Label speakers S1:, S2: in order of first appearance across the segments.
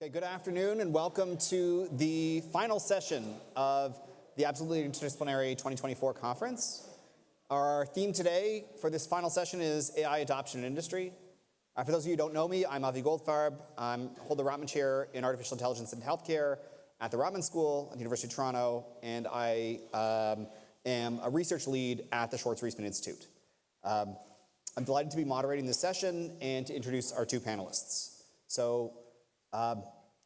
S1: Okay, good afternoon and welcome to the final session of the Absolutely Interdisciplinary 2024 conference. Our theme today for this final session is AI adoption in industry. For those of you who don't know me, I'm Avi Goldfarb. I hold the Reisman Chair in Artificial Intelligence and Healthcare at the Reisman School at the University of Toronto, and I am a research lead at the Schwartz Reisman Institute. I'm delighted to be moderating this session and to introduce our two panelists. So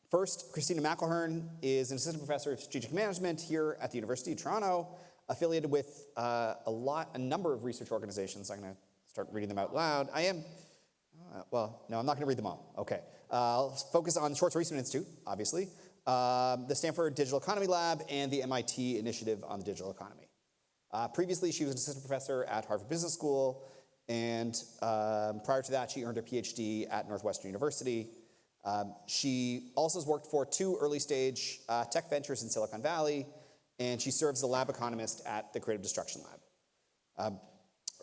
S1: first, Christina McElhern is an assistant professor of strategic management here at the University of Toronto, affiliated with a number of research organizations. I'm going to start reading them out loud. I'm not going to read them all. Okay. I'll focus on the Schwartz Reisman Institute, obviously, the Stanford Digital Economy Lab, and the MIT Initiative on the Digital Economy. Previously, she was an assistant professor at Harvard Business School, and prior to that, she earned her PhD at Northwestern University. She also has worked for two early-stage tech ventures in Silicon Valley, and she serves as a lab economist at the Creative Destruction Lab.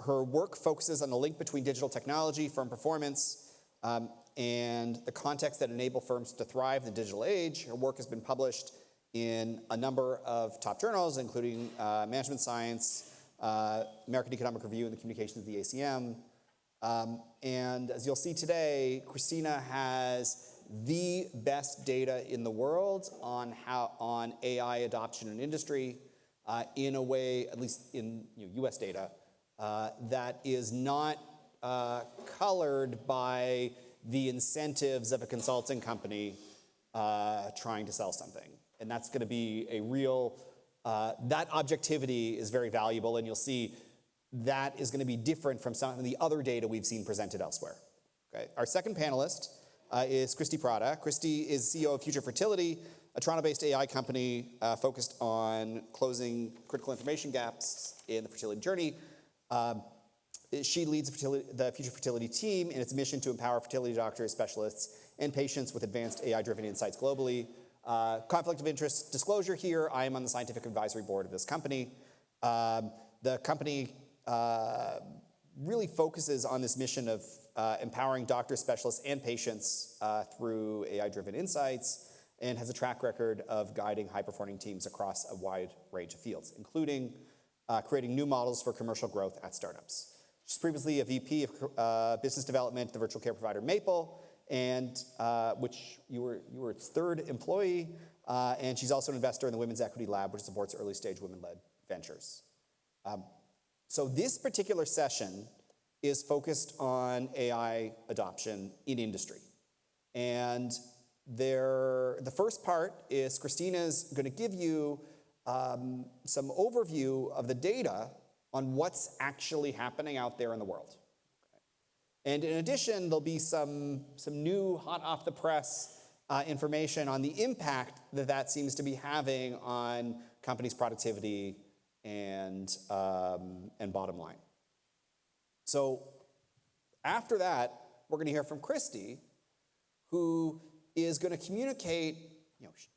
S1: Her work focuses on the link between digital technology, firm performance, and the context that enable firms to thrive in the digital age. Her work has been published in a number of top journals, including Management Science, American Economic Review, and the Communications of the ACM. And as you'll see today, Christina has the best data in the world on AI adoption in industry in a way, at least in US data, that is not colored by the incentives of a consulting company trying to sell something. And that's going to be a real, that objectivity is very valuable, and you'll see that is going to be different from some of the other data we've seen presented elsewhere. Okay. Our second panelist is Christy Prada. Christy is CEO of Future Fertility, a Toronto-based AI company focused on closing critical information gaps in the fertility journey. She leads the Future Fertility team in its mission to empower fertility doctors, specialists, and patients with advanced AI-driven insights globally. Conflict of interest disclosure here, I am on the scientific advisory board of this company. The company really focuses on this mission of empowering doctors, specialists, and patients through AI-driven insights, and has a track record of guiding high-performing teams across a wide range of fields, including creating new models for commercial growth at startups. She's previously a VP of business development at the virtual care provider Maple, and which you were its third employee, and she's also an investor in the Women's Equity Lab, which supports early-stage women-led ventures. So this particular session is focused on AI adoption in industry. And the first part is Christina's going to give you some overview of the data on what's actually happening out there in the world. Okay. And in addition, there'll be some new hot off the press information on the impact that seems to be having on companies' productivity and bottom line. So after that, we're going to hear from Christy, who is going to communicate.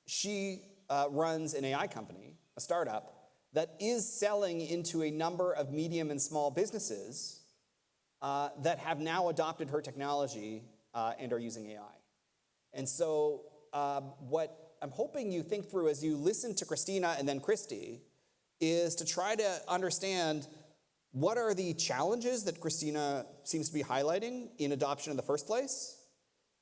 S1: She runs an AI company, a startup, that is selling into a number of medium and small businesses that have now adopted her technology and are using AI. And so what I'm hoping you think through as you listen to Christina and then Christy is to try to understand what are the challenges that Christina seems to be highlighting in adoption in the first place,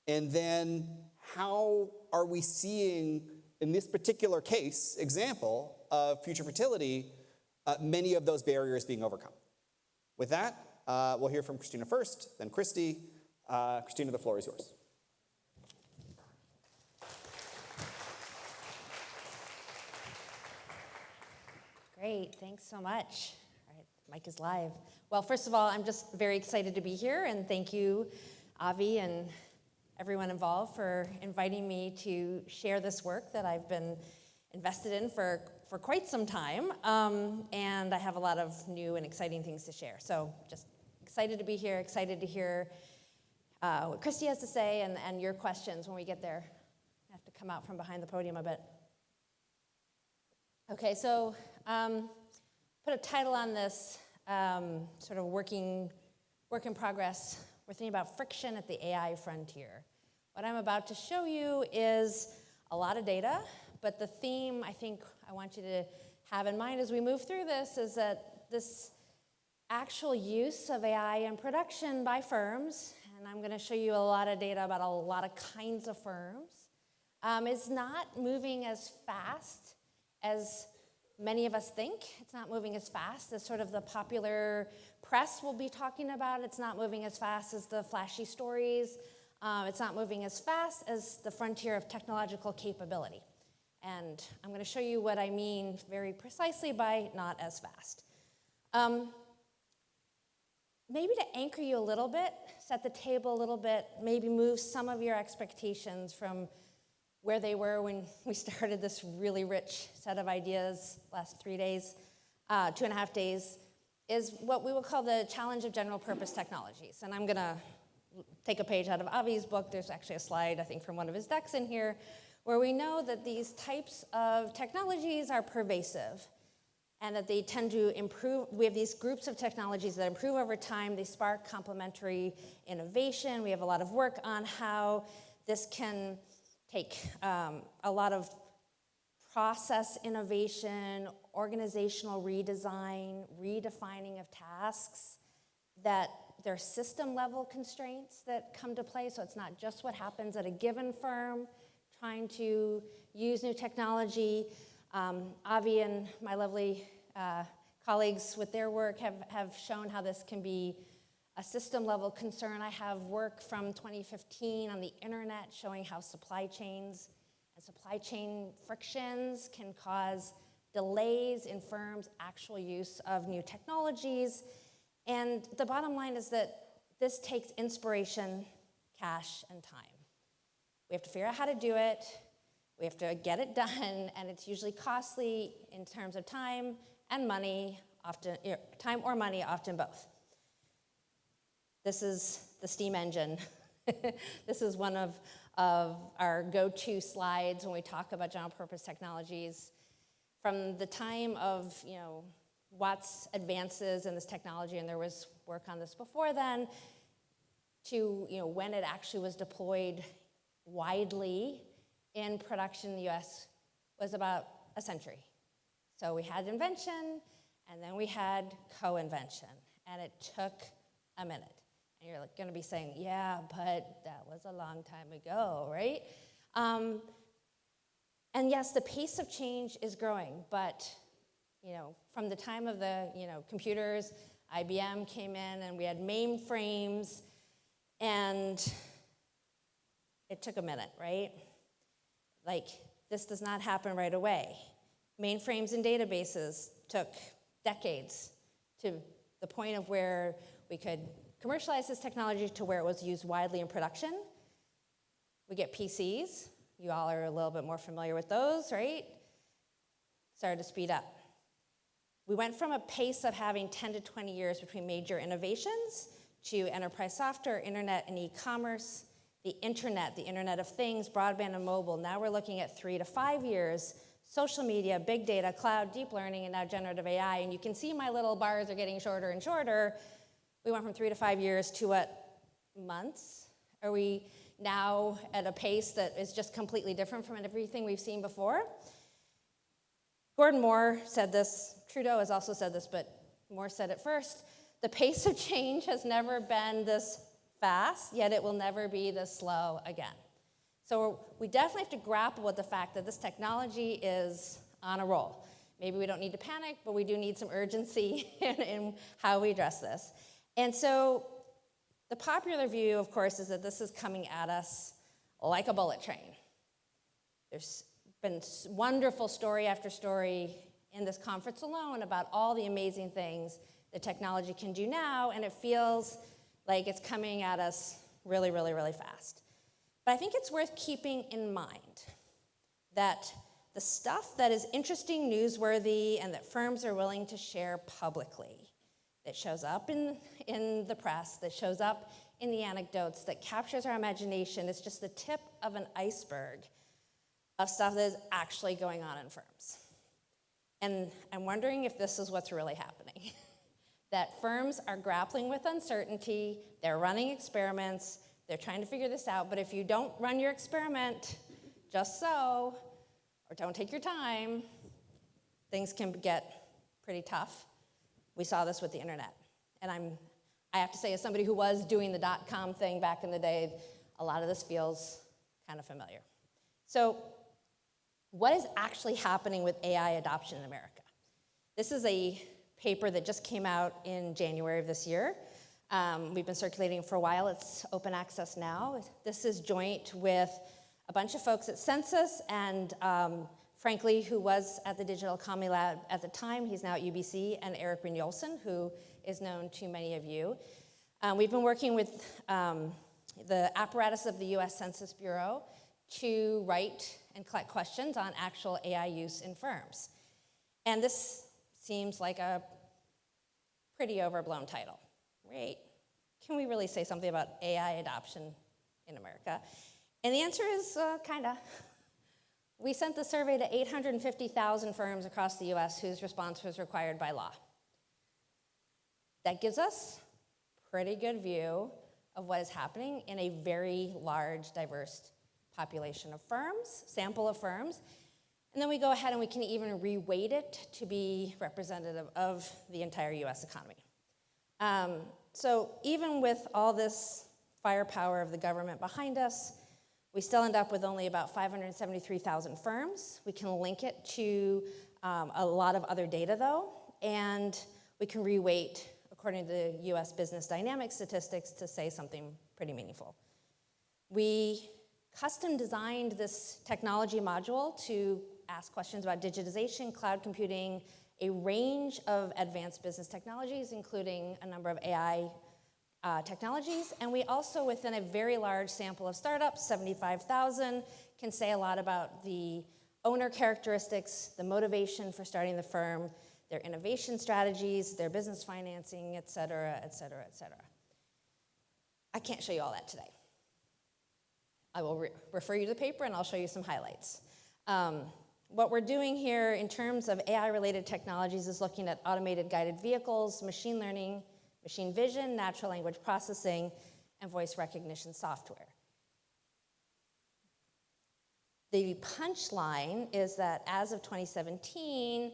S1: and then how are we seeing, in this particular case, example of Future Fertility, many of those barriers being overcome. With that, we'll hear from Christina first, then Christy. Christina, the floor is yours.
S2: Great, thanks so much. All right, mic is live. Well, first of all, I'm just very excited to be here, and thank you, Avi, and everyone involved for inviting me to share this work that I've been invested in for quite some time, and I have a lot of new and exciting things to share. So just excited to be here, excited to hear what Christy has to say and your questions when we get there. I have to come out from behind the podium a bit. Okay, so put a title on this sort of work in progress. We're thinking about friction at the AI frontier. What I'm about to show you is a lot of data, but the theme I think I want you to have in mind as we move through this is that this actual use of AI in production by firms, and I'm going to show you a lot of data about a lot of kinds of firms, is not moving as fast as many of us think. It's not moving as fast as sort of the popular press will be talking about. It's not moving as fast as the flashy stories. It's not moving as fast as the frontier of technological capability. And I'm going to show you what I mean very precisely by not as fast. Maybe to anchor you a little bit, set the table a little bit, maybe move some of your expectations from where they were when we started this really rich set of ideas last 3 days, 2.5 days, is what we will call the challenge of general purpose technologies. And I'm going to take a page out of Avi's book. There's actually a slide, I think, from one of his decks in here, where we know that these types of technologies are pervasive and that they tend to improve. We have these groups of technologies that improve over time. They spark complementary innovation. We have a lot of work on how this can take a lot of process innovation, organizational redesign, redefining of tasks, that there are system-level constraints that come to play, so it's not just what happens at a given firm trying to use new technology. Avi and my lovely colleagues with their work have shown how this can be a system-level concern. I have work from 2015 on the internet showing how supply chains and supply chain frictions can cause delays in firms' actual use of new technologies. And the bottom line is that this takes inspiration, cash, and time. We have to figure out how to do it. We have to get it done, and it's usually costly in terms of time and money, often time or money, often both. This is the steam engine. This is one of our go-to slides when we talk about general purpose technologies. From the time of Watt's advances in this technology, and there was work on this before then, to when it actually was deployed widely in production in the US was about a century. So we had invention, and then we had co-invention, and it took a minute. And you're going to be saying, yeah, but that was a long time ago, right? And yes, the pace of change is growing, but from the time of the computers, IBM came in, and we had mainframes, and it took a minute, right? Like, this does not happen right away. Mainframes and databases took decades to the point of where we could commercialize this technology to where it was used widely in production. We get PCs. You all are a little bit more familiar with those, right? Started to speed up. We went from a pace of having 10 to 20 years between major innovations to enterprise software, internet, and e-commerce, the Internet of Things, broadband and mobile. Now we're looking at 3 to 5 years, social media, big data, cloud, deep learning, and now generative AI. And you can see my little bars are getting shorter and shorter. We went from 3 to 5 years to what, months? Are we now at a pace that is just completely different from everything we've seen before? Gordon Moore said this. Trudeau has also said this, but Moore said it first. The pace of change has never been this fast, yet it will never be this slow again. So we definitely have to grapple with the fact that this technology is on a roll. Maybe we don't need to panic, but we do need some urgency in how we address this. And so the popular view, of course, is that this is coming at us like a bullet train. There's been wonderful story after story in this conference alone about all the amazing things that technology can do now, and it feels like it's coming at us really, really, really fast. But I think it's worth keeping in mind that the stuff that is interesting, newsworthy, and that firms are willing to share publicly, that shows up in the press, that shows up in the anecdotes, that captures our imagination, is just the tip of an iceberg of stuff that is actually going on in firms. And I'm wondering if this is what's really happening. That firms are grappling with uncertainty, they're running experiments, They're trying to figure this out, but if you don't run your experiment just so, or don't take your time, things can get pretty tough. We saw this with the internet. And I have to say, as somebody who was doing the .com thing back in the day, a lot of this feels kind of familiar. So what is actually happening with AI adoption in America? This is a paper that just came out in January of this year. We've been circulating for a while. It's open access now. This is joint with a bunch of folks at Census and frankly, who was at the Digital Economy Lab at the time. He's now at UBC, and Eric Brynjolfsson, who is known to many of you. We've been working with the apparatus of the US Census Bureau to write and collect questions on actual AI use in firms. And this seems like a pretty overblown title, right? Can we really say something about AI adoption in America? And the answer is kinda. We sent the survey to 850,000 firms across the US whose response was required by law. That gives us a pretty good view of what is happening in a very large, diverse population of firms, sample of firms. And then we go ahead and we can even reweight it to be representative of the entire US economy. So even with all this firepower of the government behind us, we still end up with only about 573,000 firms. We can link it to a lot of other data, though, and we can reweight according to the US business dynamic statistics to say something pretty meaningful. We custom designed this technology module to ask questions about digitization, cloud computing, a range of advanced business technologies, including a number of AI technologies, and we also, within a very large sample of startups, 75,000, can say a lot about the owner characteristics, the motivation for starting the firm, their innovation strategies, their business financing, et cetera, et cetera, et cetera. I can't show you all that today. I will refer you to the paper and I'll show you some highlights. What we're doing here in terms of AI-related technologies is looking at automated guided vehicles, machine learning, machine vision, natural language processing, and voice recognition software. The punchline is that as of 2017,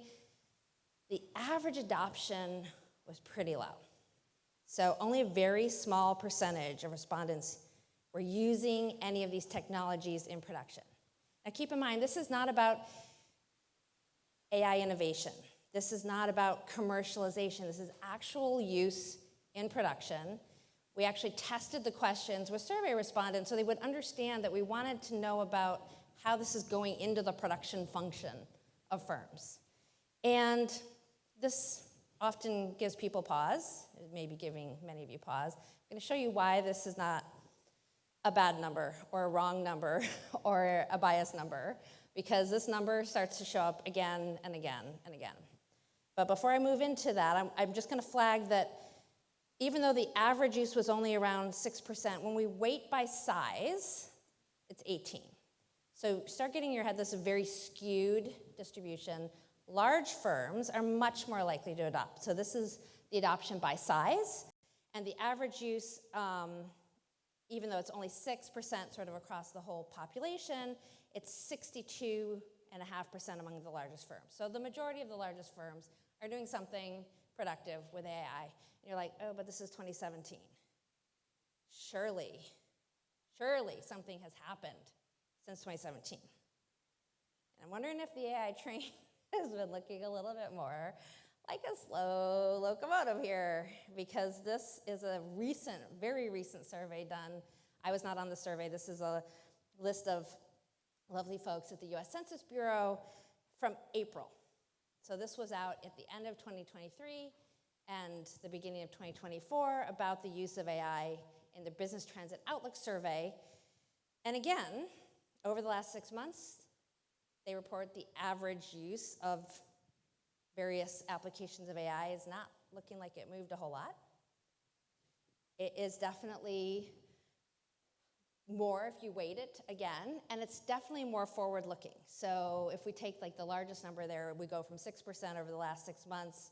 S2: the average adoption was pretty low. So only a very small percentage of respondents were using any of these technologies in production. Now keep in mind, this is not about AI innovation. This is not about commercialization. This is actual use in production. We actually tested the questions with survey respondents so they would understand that we wanted to know about how this is going into the production function of firms. And this often gives people pause. It may be giving many of you pause. I'm going to show you why this is not a bad number or a wrong number or a biased number, because this number starts to show up again and again and again. But before I move into that, I'm just going to flag that even though the average use was only around 6%, when we weight by size, it's 18. So start getting in your head, this is a very skewed distribution. Large firms are much more likely to adopt. So this is the adoption by size. And the average use, even though it's only 6% sort of across the whole population, it's 62.5% among the largest firms. So the majority of the largest firms are doing something productive with AI. And you're like, oh, but this is 2017. Surely something has happened since 2017. And I'm wondering if the AI train has been looking a little bit more like a slow locomotive here, because this is a recent, very recent survey done. I was not on the survey. This is a list of lovely folks at the US Census Bureau from April. So this was out at the end of 2023 and the beginning of 2024 about the use of AI in the Business Transit Outlook survey. And again, over the last 6 months, they report the average use of various applications of AI is not looking like it moved a whole lot. It is definitely more if you weight it again, and it's definitely more forward-looking. So if we take like the largest number there, we go from 6% over the last 6 months,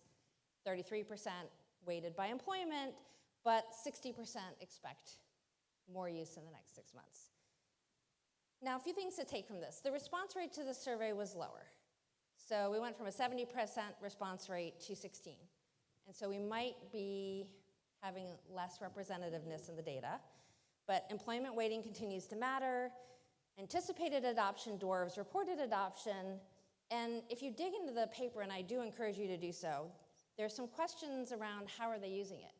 S2: 33% weighted by employment, but 60% expect more use in the next 6 months. Now, a few things to take from this. The response rate to the survey was lower. So we went from a 70% response rate to 16. And so we might be having less representativeness in the data. But employment weighting continues to matter. Anticipated adoption dwarves reported adoption. And if you dig into the paper, and I do encourage you to do so, there's some questions around how are they using it.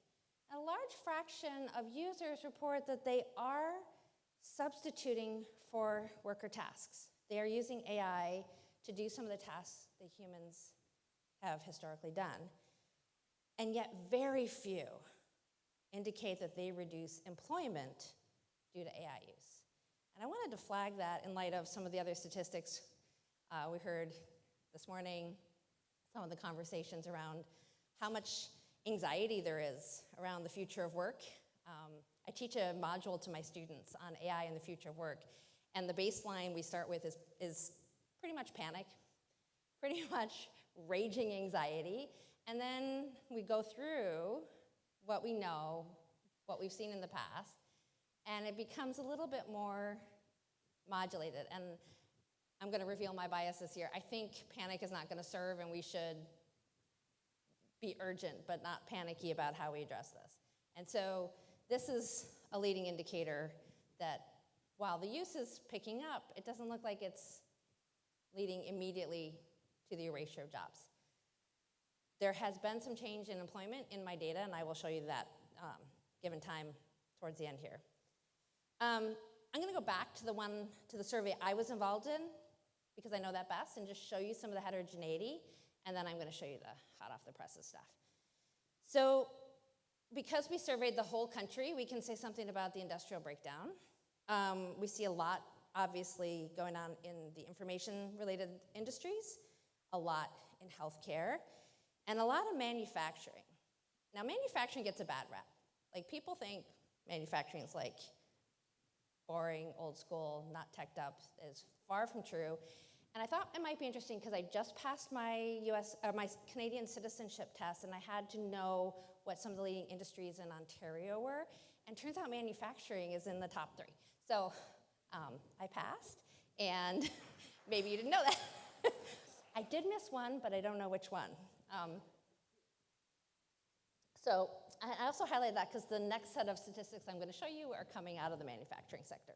S2: A large fraction of users report that they are substituting for worker tasks. They are using AI to do some of the tasks that humans have historically done. And yet very few indicate that they reduce employment due to AI use. And I wanted to flag that in light of some of the other statistics we heard this morning, some of the conversations around how much anxiety there is around the future of work. I teach a module to my students on AI and the future of work, and the baseline we start with is pretty much panic, pretty much raging anxiety, and then we go through what we know, what we've seen in the past, and it becomes a little bit more modulated. And I'm going to reveal my biases here. I think panic is not going to serve, and we should be urgent but not panicky about how we address this. And so this is a leading indicator that while the use is picking up, it doesn't look like it's leading immediately to the erasure of jobs. There has been some change in employment in my data, and I will show you that given time towards the end here. I'm going to go back to the survey I was involved in, because I know that best, and just show you some of the heterogeneity, and then I'm going to show you the hot off the presses stuff. So because we surveyed the whole country, we can say something about the industrial breakdown. We see a lot, obviously, going on in the information-related industries, a lot in healthcare, and a lot of manufacturing. Now, manufacturing gets a bad rap. Like, people think manufacturing is like boring, old school, not teched up. Is far from true. And I thought it might be interesting because I just passed my my Canadian citizenship test, and I had to know what some of the leading industries in Ontario were. And turns out manufacturing is in the top 3. So I passed, and maybe you didn't know that. I did miss one, but I don't know which one. So I also highlighted that because the next set of statistics I'm going to show you are coming out of the manufacturing sector.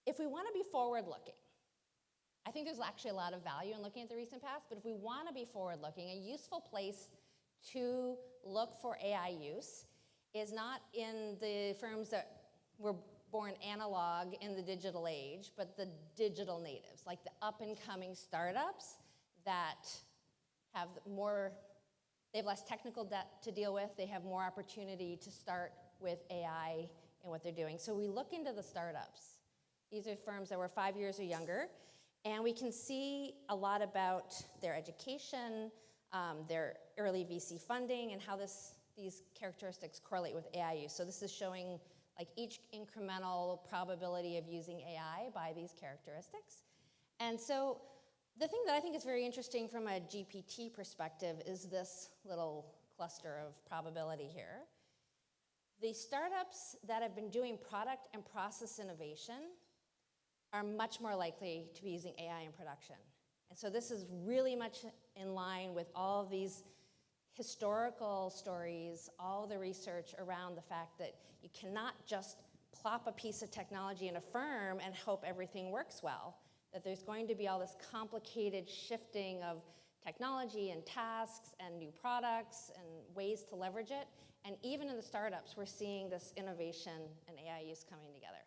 S2: If we want to be forward-looking, I think there's actually a lot of value in looking at the recent past, but if we want to be forward-looking, a useful place to look for AI use is not in the firms that were born analog in the digital age, but the digital natives, like the up-and-coming startups that have they have less technical debt to deal with, they have more opportunity to start with AI in what they're doing. So we look into the startups. These are firms that were 5 years or younger, and we can see a lot about their education, their early VC funding, and how these characteristics correlate with AI use. So this is showing like each incremental probability of using AI by these characteristics. And so the thing that I think is very interesting from a GPT perspective is this little cluster of probability here. The startups that have been doing product and process innovation are much more likely to be using AI in production. And so this is really much in line with all of these historical stories, all the research around the fact that you cannot just plop a piece of technology in a firm and hope everything works well, that there's going to be all this complicated shifting of technology and tasks and new products and ways to leverage it. And even in the startups, we're seeing this innovation and AI use coming together.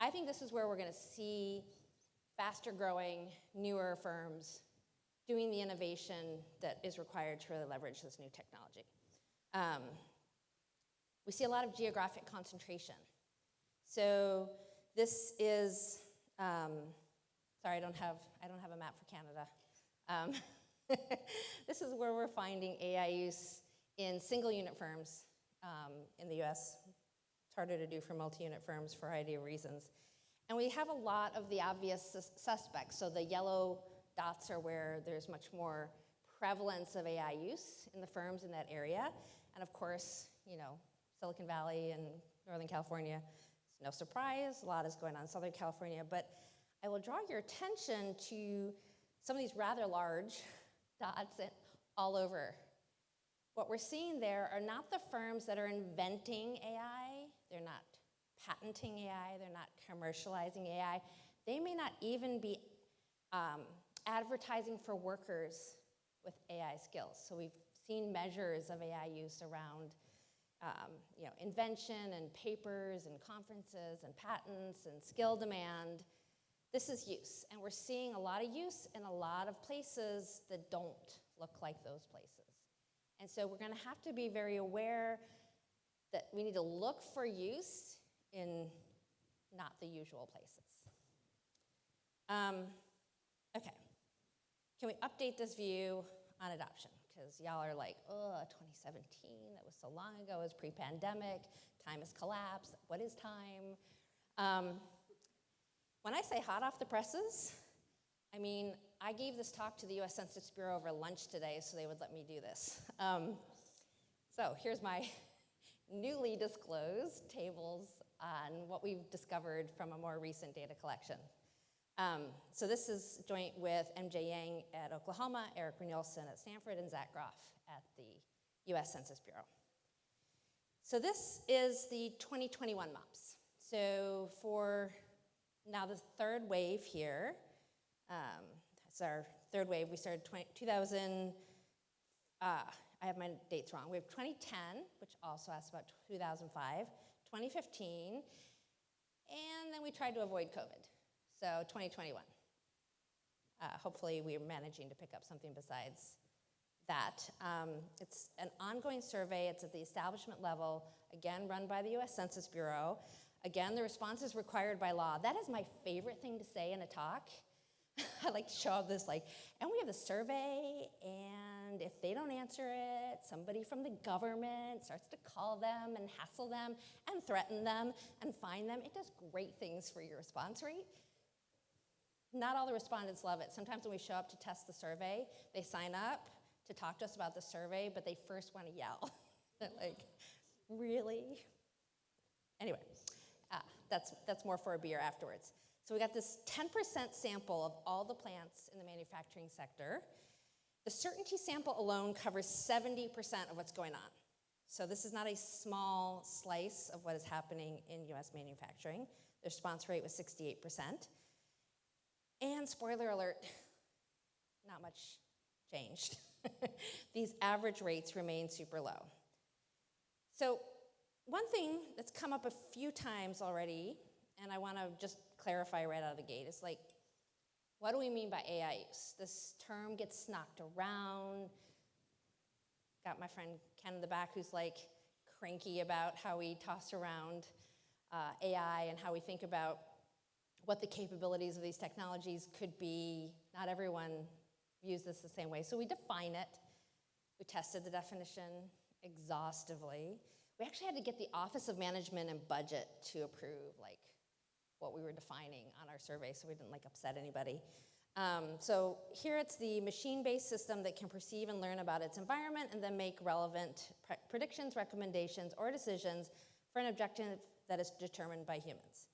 S2: I think this is where we're going to see faster growing, newer firms doing the innovation that is required to really leverage this new technology. We see a lot of geographic concentration. So this is, sorry, I don't have a map for Canada. This is where we're finding AI use in single unit firms in the US. It's harder to do for multi-unit firms for a variety of reasons. And we have a lot of the obvious suspects. So the yellow dots are where there's much more prevalence of AI use in the firms in that area. And of course, Silicon Valley and Northern California, it's no surprise, a lot is going on in Southern California, but I will draw your attention to some of these rather large dots all over. What we're seeing there are not the firms that are inventing AI, they're not patenting AI, they're not commercializing AI. They may not even be advertising for workers with AI skills. So we've seen measures of AI use around invention and papers and conferences and patents and skill demand. This is use, and we're seeing a lot of use in a lot of places that don't look like those places. And so we're gonna have to be very aware that we need to look for use in not the usual places. Okay, can we update this view on adoption? Because y'all are like, oh, 2017, that was so long ago, it was pre-pandemic, time has collapsed, what is time? When I say hot off the presses, I mean, I gave this talk to the US Census Bureau over lunch today, so they would let me do this. So here's my newly disclosed tables on what we've discovered from a more recent data collection. So this is joint with MJ Yang at Oklahoma, Eric Brynjolfsson at Stanford, and Zach Groff at the US Census Bureau. So this is the 2021 MOPS. So for now the third wave here, it's our third wave. We started 2000, I have my dates wrong. We have 2010, which also asks about 2005, 2015, and then we tried to avoid COVID. So 2021. Hopefully we're managing to pick up something besides that. It's an ongoing survey. It's at the establishment level, again, run by the US Census Bureau. Again, the response is required by law. That is my favorite thing to say in a talk. I like to show up this and we have the survey, and if they don't answer it, somebody from the government starts to call them and hassle them and threaten them and fine them. It does great things for your response rate. Not all the respondents love it. Sometimes when we show up to test the survey, they sign up to talk to us about the survey, but they first want to yell. They're like, really? Anyway, that's more for a beer afterwards. So we got this 10% sample of all the plants in the manufacturing sector. The certainty sample alone covers 70% of what's going on. So this is not a small slice of what is happening in US manufacturing. The response rate was 68%. And spoiler alert, not much changed. These average rates remain super low. So one thing that's come up a few times already, and I want to just clarify right out of the gate, is like, what do we mean by AI use? This term gets knocked around. Got my friend Ken in the back who's like cranky about how we toss around AI and how we think about what the capabilities of these technologies could be. Not everyone views this the same way. So we define it. We tested the definition exhaustively. We actually had to get the Office of Management and Budget to approve what we were defining on our survey, so we didn't upset anybody. So here it's the machine-based system that can perceive and learn about its environment and then make relevant predictions, recommendations, or decisions for an objective that is determined by humans.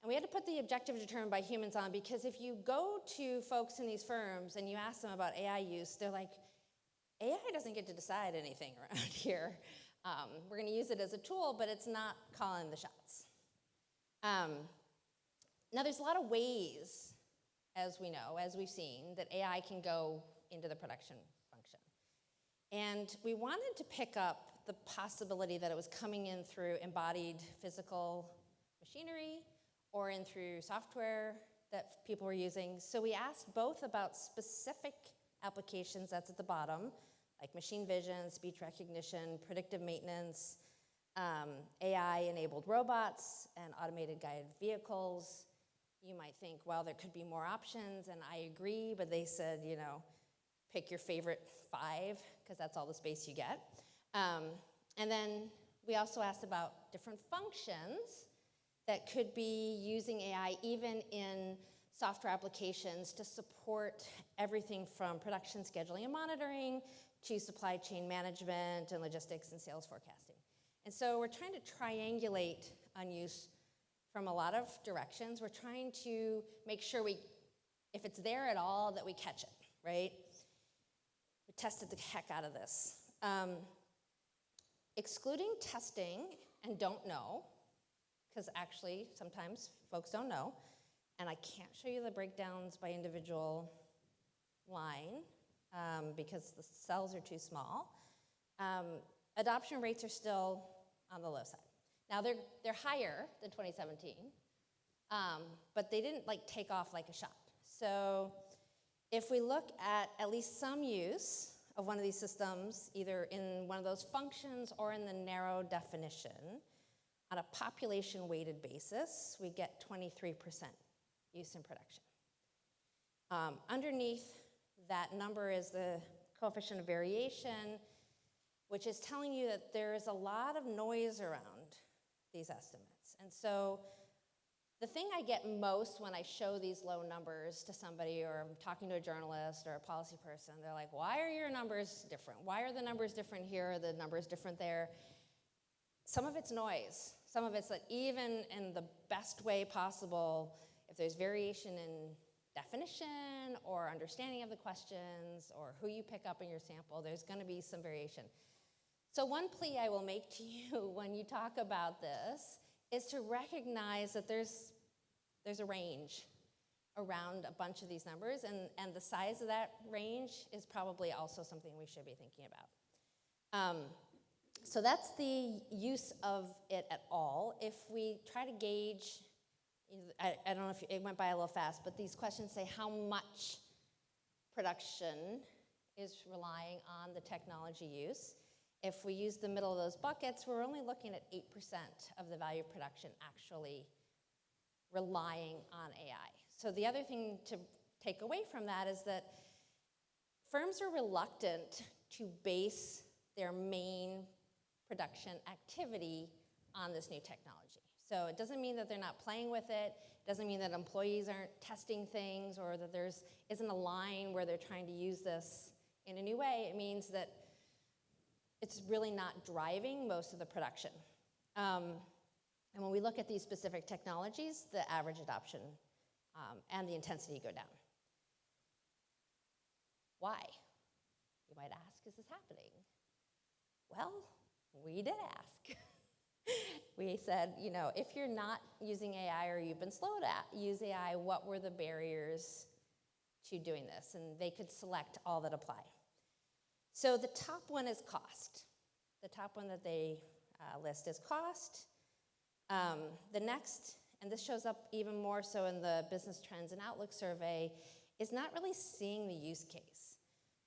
S2: And we had to put the objective determined by humans on because if you go to folks in these firms and you ask them about AI use, they're like, AI doesn't get to decide anything around here. We're going to use it as a tool, but it's not calling the shots. Now, there's a lot of ways, as we know, as we've seen, that AI can go into the production function. And we wanted to pick up the possibility that it was coming in through embodied physical machinery or in through software that people were using. So we asked both about specific applications, that's at the bottom, like machine vision, speech recognition, predictive maintenance, AI-enabled robots, and automated guided vehicles. You might think, well, there could be more options, and I agree, but they said, pick your favorite 5, because that's all the space you get. And then we also asked about different functions that could be using AI even in software applications to support everything from production scheduling and monitoring to supply chain management and logistics and sales forecasting. And so we're trying to triangulate on use from a lot of directions. We're trying to make sure if it's there at all, that we catch it, right? We tested the heck out of this. Excluding testing and don't know, because actually sometimes folks don't know, and I can't show you the breakdowns by individual line because the cells are too small. Adoption rates are still on the low side. Now they're higher than 2017, but they didn't take off like a shot. So if we look at least some use of one of these systems, either in one of those functions or in the narrow definition, on a population-weighted basis, we get 23% use in production. Underneath that number is the coefficient of variation, which is telling you that there is a lot of noise around these estimates. And so the thing I get most when I show these low numbers to somebody, or I'm talking to a journalist or a policy person, they're like, why are your numbers different? Why are the numbers different here, or the numbers different there? Some of it's noise. Some of it's that even in the best way possible, if there's variation in definition or understanding of the questions or who you pick up in your sample, there's going to be some variation. So one plea I will make to you when you talk about this is to recognize that there's a range around a bunch of these numbers, and the size of that range is probably also something we should be thinking about. So that's the use of it at all. If we try to gauge, I don't know if it went by a little fast, but these questions say how much production is relying on the technology use. If we use the middle of those buckets, we're only looking at 8% of the value of production actually relying on AI. So the other thing to take away from that is that firms are reluctant to base their main production activity on this new technology. So it doesn't mean that they're not playing with it. It doesn't mean that employees aren't testing things or that there isn't a line where they're trying to use this in a new way. It means that it's really not driving most of the production. And when we look at these specific technologies, the average adoption and the intensity go down. Why? You might ask, is this happening? Well, we did ask. We said, if you're not using AI or you've been slow to use AI, what were the barriers to doing this? And they could select all that apply. So the top one is cost. The top one that they list is cost. The next, and this shows up even more so in the Business Trends and Outlook survey, is not really seeing the use case.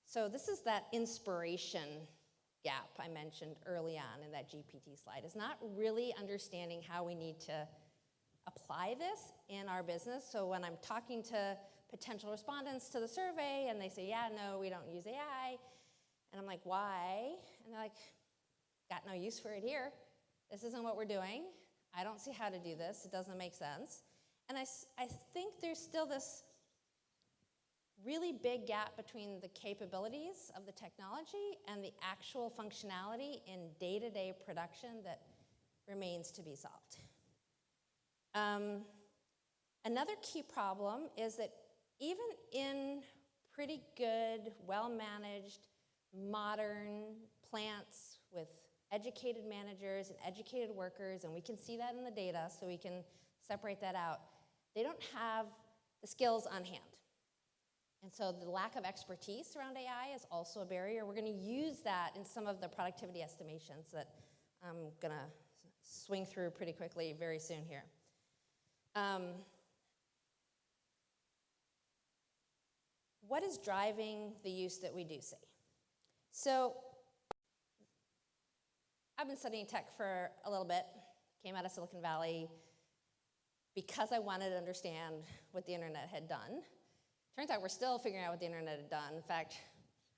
S2: So this is that inspiration gap I mentioned early on in that GPT slide, is not really understanding how we need to apply this in our business. So when I'm talking to potential respondents to the survey and they say, yeah, no, we don't use AI, and I'm like, why? And they're like, got no use for it here. This isn't what we're doing. I don't see how to do this. It doesn't make sense. And I think there's still this really big gap between the capabilities of the technology and the actual functionality in day-to-day production that remains to be solved. Another key problem is that even in pretty good, well-managed, modern plants with educated managers and educated workers, and we can see that in the data, so we can separate that out, they don't have the skills on hand. And so the lack of expertise around AI is also a barrier. We're going to use that in some of the productivity estimations that I'm going to swing through pretty quickly very soon here. What is driving the use that we do see? So I've been studying tech for a little bit, came out of Silicon Valley because I wanted to understand what the internet had done. Turns out we're still figuring out what the internet had done. In fact,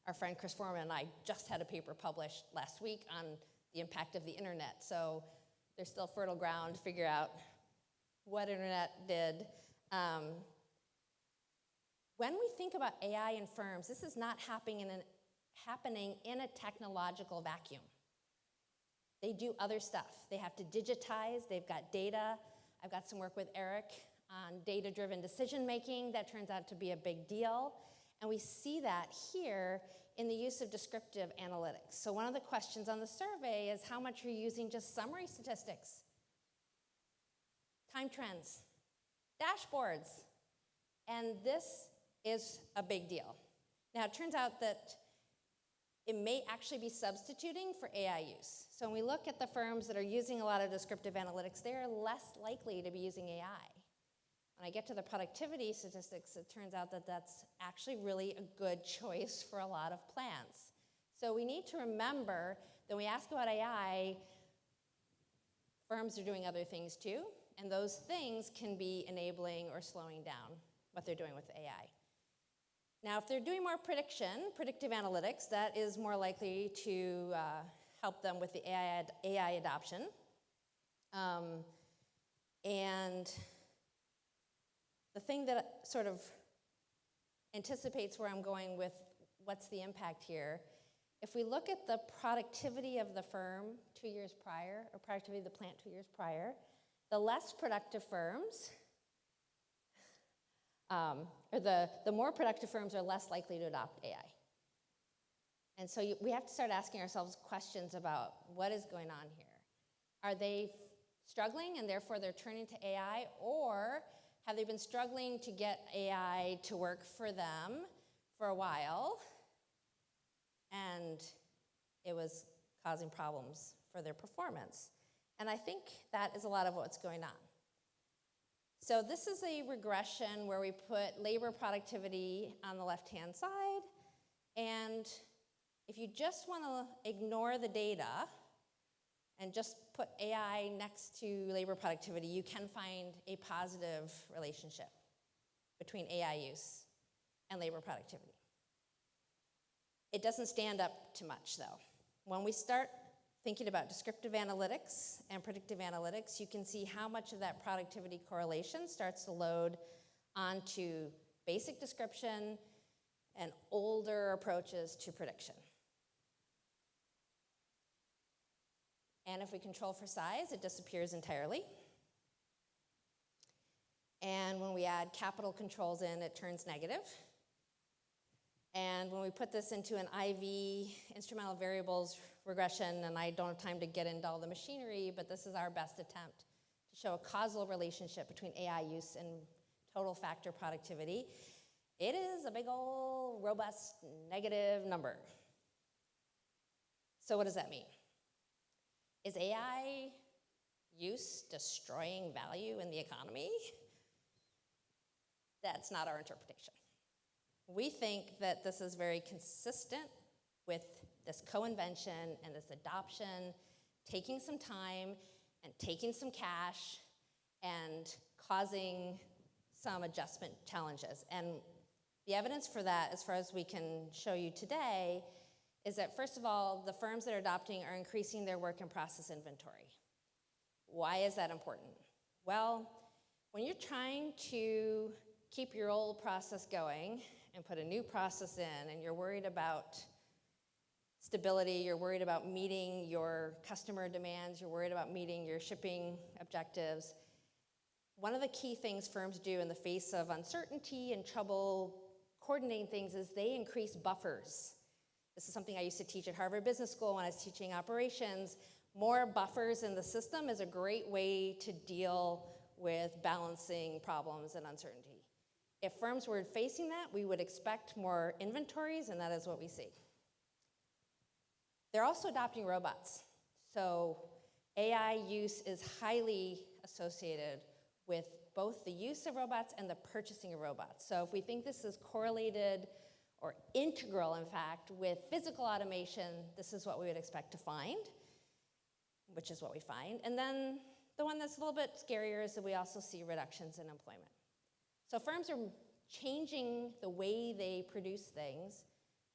S2: our friend Chris Foreman and I just had a paper published last week on the impact of the internet. So there's still fertile ground to figure out what internet did. When we think about AI in firms, this is not happening happening in a technological vacuum. They do other stuff. They have to digitize, they've got data. I've got some work with Eric on data-driven decision-making that turns out to be a big deal. And we see that here in the use of descriptive analytics. So one of the questions on the survey is how much are you using just summary statistics, time trends, dashboards? And this is a big deal. Now, it turns out that it may actually be substituting for AI use. So when we look at the firms that are using a lot of descriptive analytics, they're less likely to be using AI. When I get to the productivity statistics, it turns out that that's actually really a good choice for a lot of plans. So we need to remember that when we ask about AI, firms are doing other things too, and those things can be enabling or slowing down what they're doing with AI. Now, if they're doing more predictive analytics, that is more likely to help them with the AI adoption. And the thing that sort of anticipates where I'm going with what's the impact here, if we look at the productivity of the firm 2 years prior, or productivity of the plant 2 years prior, the less productive firms, or the more productive firms are less likely to adopt AI. And so we have to start asking ourselves questions about what is going on here. Are they struggling and therefore they're turning to AI, or have they been struggling to get AI to work for them for a while and it was causing problems for their performance? And I think that is a lot of what's going on. So this is a regression where we put labor productivity on the left-hand side, and if you just want to ignore the data and just put AI next to labor productivity, you can find a positive relationship between AI use and labor productivity. It doesn't stand up to much, though. When we start thinking about descriptive analytics and predictive analytics, you can see how much of that productivity correlation starts to load onto basic description and older approaches to prediction. And if we control for size, it disappears entirely. And when we add capital controls in, it turns negative. And when we put this into an IV, instrumental variables regression, and I don't have time to get into all the machinery, but this is our best attempt to show a causal relationship between AI use and total factor productivity, it is a big old robust negative number. So what does that mean? Is AI use destroying value in the economy? That's not our interpretation. We think that this is very consistent with this co-invention and this adoption, taking some time and taking some cash and causing some adjustment challenges. And the evidence for that, as far as we can show you today, is that first of all, the firms that are adopting are increasing their work in process inventory. Why is that important? Well, when you're trying to keep your old process going and put a new process in, and you're worried about stability, you're worried about meeting your customer demands, you're worried about meeting your shipping objectives, one of the key things firms do in the face of uncertainty and trouble coordinating things is they increase buffers. This is something I used to teach at Harvard Business School when I was teaching operations. More buffers in the system is a great way to deal with balancing problems and uncertainty. If firms were facing that, we would expect more inventories, and that is what we see. They're also adopting robots. So AI use is highly associated with both the use of robots and the purchasing of robots. So if we think this is correlated or integral, in fact, with physical automation, this is what we would expect to find, which is what we find. And then the one that's a little bit scarier is that we also see reductions in employment. So firms are changing the way they produce things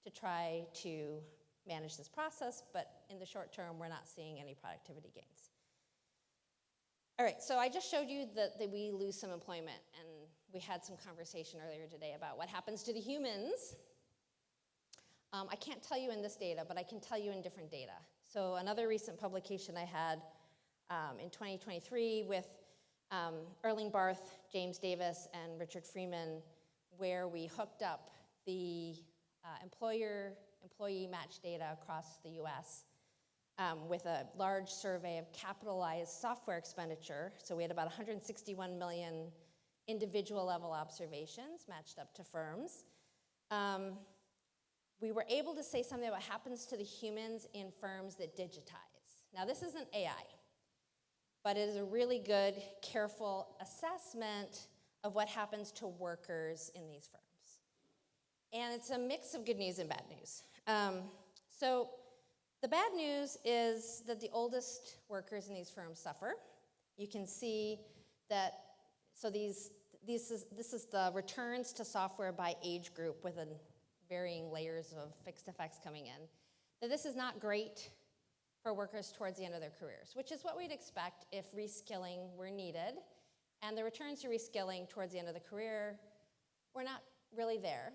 S2: to try to manage this process, but in the short term, we're not seeing any productivity gains. All right, so I just showed you that we lose some employment, and we had some conversation earlier today about what happens to the humans I can't tell you in this data, but I can tell you in different data. So another recent publication I had in 2023 with Erling Barth, James Davis, and Richard Freeman, where we hooked up the employee match data across the US with a large survey of capitalized software expenditure. So we had about 161 million individual level observations matched up to firms. We were able to say something about what happens to the humans in firms that digitize. Now, this isn't AI, but it is a really good, careful assessment of what happens to workers in these firms. And it's a mix of good news and bad news. So the bad news is that the oldest workers in these firms suffer. You can see that, so this is the returns to software by age group with varying layers of fixed effects coming in. That this is not great for workers towards the end of their careers, which is what we'd expect if reskilling were needed. And the returns to reskilling towards the end of the career were not really there.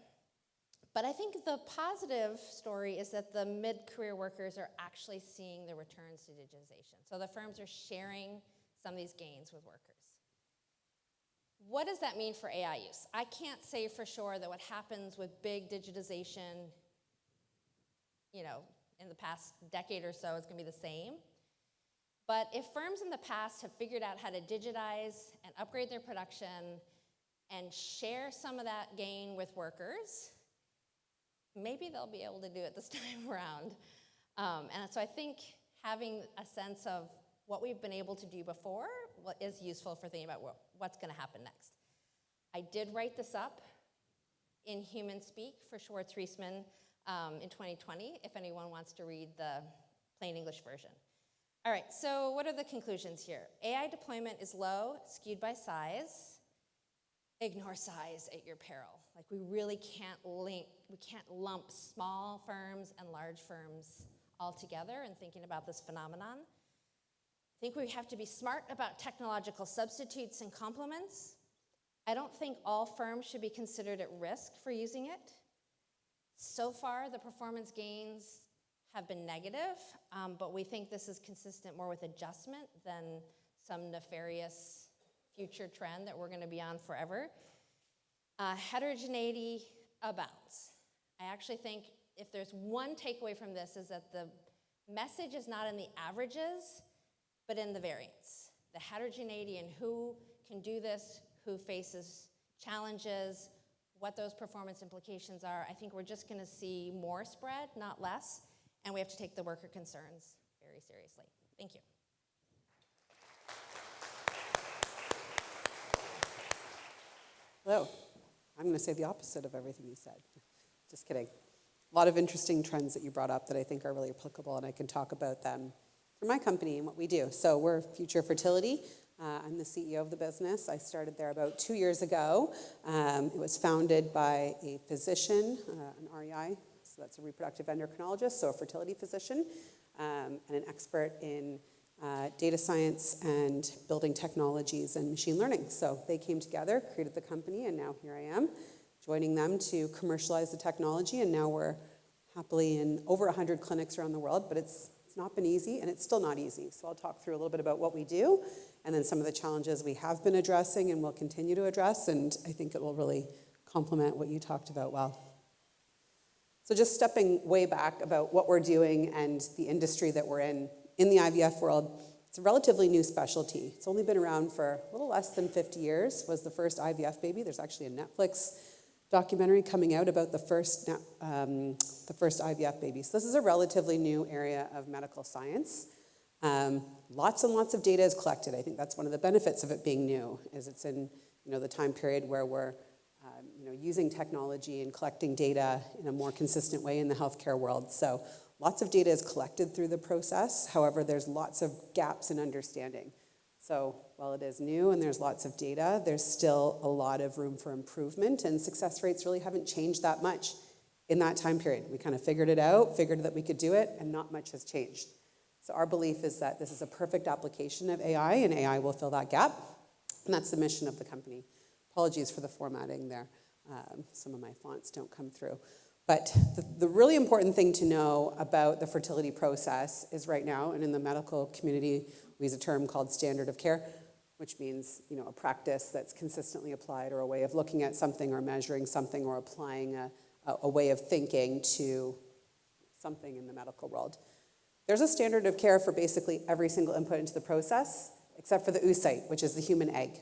S2: But I think the positive story is that the mid-career workers are actually seeing the returns to digitization. So the firms are sharing some of these gains with workers. What does that mean for AI use? I can't say for sure that what happens with big digitization, in the past decade or so is going to be the same. But if firms in the past have figured out how to digitize and upgrade their production and share some of that gain with workers, maybe they'll be able to do it this time around. And so I think having a sense of what we've been able to do before is useful for thinking about what's going to happen next. I did write this up in human speak for Schwartz Reisman in 2020, if anyone wants to read the plain English version. All right, so what are the conclusions here? AI deployment is low, skewed by size. Ignore size at your peril. Like, we really can't lump small firms and large firms all together in thinking about this phenomenon. I think we have to be smart about technological substitutes and complements. I don't think all firms should be considered at risk for using it. So far, the performance gains have been negative, but we think this is consistent more with adjustment than some nefarious future trend that we're going to be on forever. Heterogeneity abounds. I actually think if there's one takeaway from this is that the message is not in the averages, but in the variance. The heterogeneity in who can do this, who faces challenges, what those performance implications are. I think we're just going to see more spread, not less, and we have to take the worker concerns very seriously. Thank you.
S3: Hello. I'm going to say the opposite of everything you said. Just kidding. A lot of interesting trends that you brought up that I think are really applicable, and I can talk about them for my company and what we do. So we're Future Fertility. I'm the CEO of the business. I started there about 2 years ago. It was founded by a physician, an REI, so that's a reproductive endocrinologist, so a fertility physician, and an expert in data science and building technologies and machine learning. So they came together, created the company, and now here I am, joining them to commercialize the technology, and now we're happily in over 100 clinics around the world, but it's not been easy, and it's still not easy. So I'll talk through a little bit about what we do, and then some of the challenges we have been addressing and will continue to address, and I think it will really complement what you talked about well. So just stepping way back about what we're doing and the industry that we're in the IVF world, it's a relatively new specialty. It's only been around for a little less than 50 years, was the first IVF baby. There's actually a Netflix documentary coming out about the first IVF baby. So this is a relatively new area of medical science. Lots and lots of data is collected. I think that's one of the benefits of it being new, is it's in the time period where we're using technology and collecting data in a more consistent way in the healthcare world. So lots of data is collected through the process. However, there's lots of gaps in understanding. So while it is new and there's lots of data, there's still a lot of room for improvement, and success rates really haven't changed that much in that time period. We kind of figured it out, figured that we could do it, and not much has changed. So our belief is that this is a perfect application of AI, and AI will fill that gap, and that's the mission of the company. Apologies for the formatting there. Some of my fonts don't come through. But the really important thing to know about the fertility process is right now, and in the medical community, we use a term called standard of care, which means, a practice that's consistently applied, or a way of looking at something or measuring something or applying a way of thinking to something in the medical world. There's a standard of care for basically every single input into the process, except for the oocyte, which is the human egg,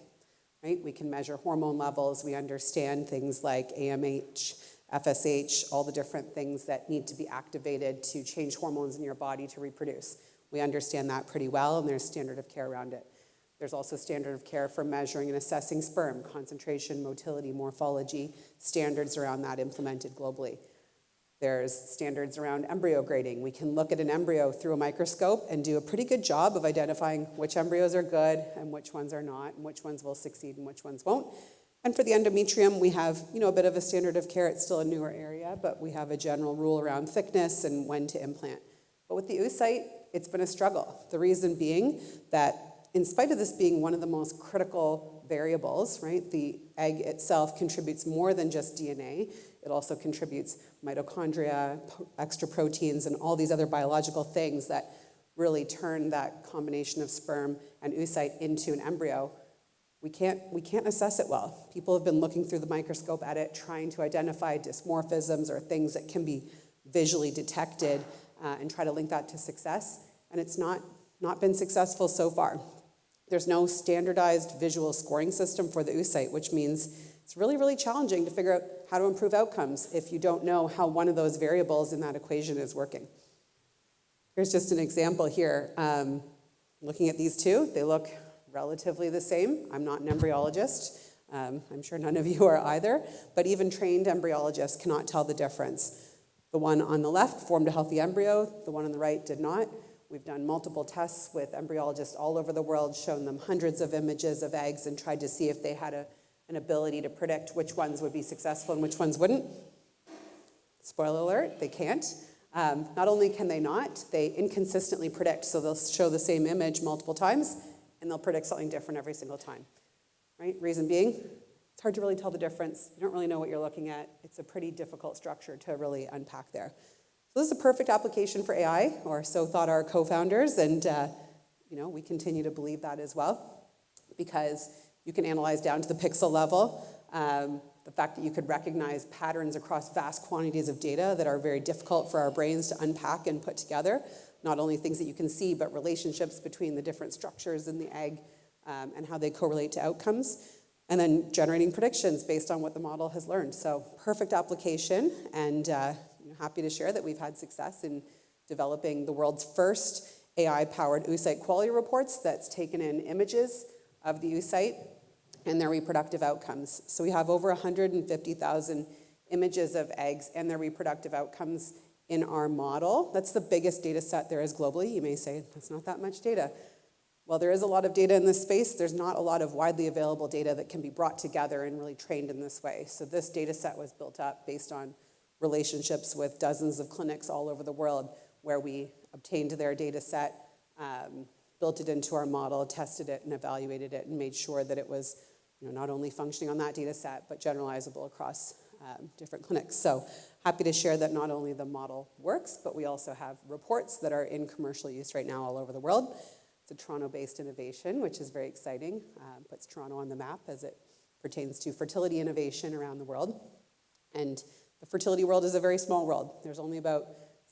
S3: right? We can measure hormone levels. We understand things like AMH, FSH, all the different things that need to be activated to change hormones in your body to reproduce. We understand that pretty well, and there's standard of care around it. There's also standard of care for measuring and assessing sperm, concentration, motility, morphology, standards around that implemented globally. There's standards around embryo grading. We can look at an embryo through a microscope and do a pretty good job of identifying which embryos are good and which ones are not, and which ones will succeed and which ones won't. And for the endometrium, we have, a bit of a standard of care. It's still a newer area, but we have a general rule around thickness and when to implant. But with the oocyte, it's been a struggle. The reason being that in spite of this being one of the most critical variables, right, the egg itself contributes more than just DNA. It also contributes mitochondria, extra proteins, and all these other biological things that really turn that combination of sperm and oocyte into an embryo. We can't assess it well. People have been looking through the microscope at it, trying to identify dysmorphisms or things that can be visually detected and try to link that to success. And it's not been successful so far. There's no standardized visual scoring system for the oocyte, which means it's really, really challenging to figure out how to improve outcomes if you don't know how one of those variables in that equation is working. Here's just an example here. Looking at these two, they look relatively the same. I'm not an embryologist. I'm sure none of you are either, but even trained embryologists cannot tell the difference. The one on the left formed a healthy embryo, the one on the right did not. We've done multiple tests with embryologists all over the world, shown them hundreds of images of eggs and tried to see if they had an ability to predict which ones would be successful and which ones wouldn't. Spoiler alert, they can't. Not only can they not, they inconsistently predict. So they'll show the same image multiple times, and they'll predict something different every single time, right? Reason being, it's hard to really tell the difference. You don't really know what you're looking at. It's a pretty difficult structure to really unpack there. So this is a perfect application for AI, or so thought our co-founders, and we continue to believe that as well, because you can analyze down to the pixel level. The fact that you could recognize patterns across vast quantities of data that are very difficult for our brains to unpack and put together, not only things that you can see, but relationships between the different structures in the egg and how they correlate to outcomes, and then generating predictions based on what the model has learned. So perfect application, and happy to share that we've had success in developing the world's first AI-powered oocyte quality reports that's taken in images of the oocyte and their reproductive outcomes. So we have over 150,000 images of eggs and their reproductive outcomes in our model. That's the biggest data set there is globally. You may say, that's not that much data. Well, there is a lot of data in this space. There's not a lot of widely available data that can be brought together and really trained in this way. So this data set was built up based on relationships with dozens of clinics all over the world, where we obtained their data set, built it into our model, tested it and evaluated it, and made sure that it was not only functioning on that data set, but generalizable across different clinics. So happy to share that not only the model works, but we also have reports that are in commercial use right now all over the world. It's a Toronto-based innovation, which is very exciting, puts Toronto on the map as it pertains to fertility innovation around the world. And the fertility world is a very small world. There's only about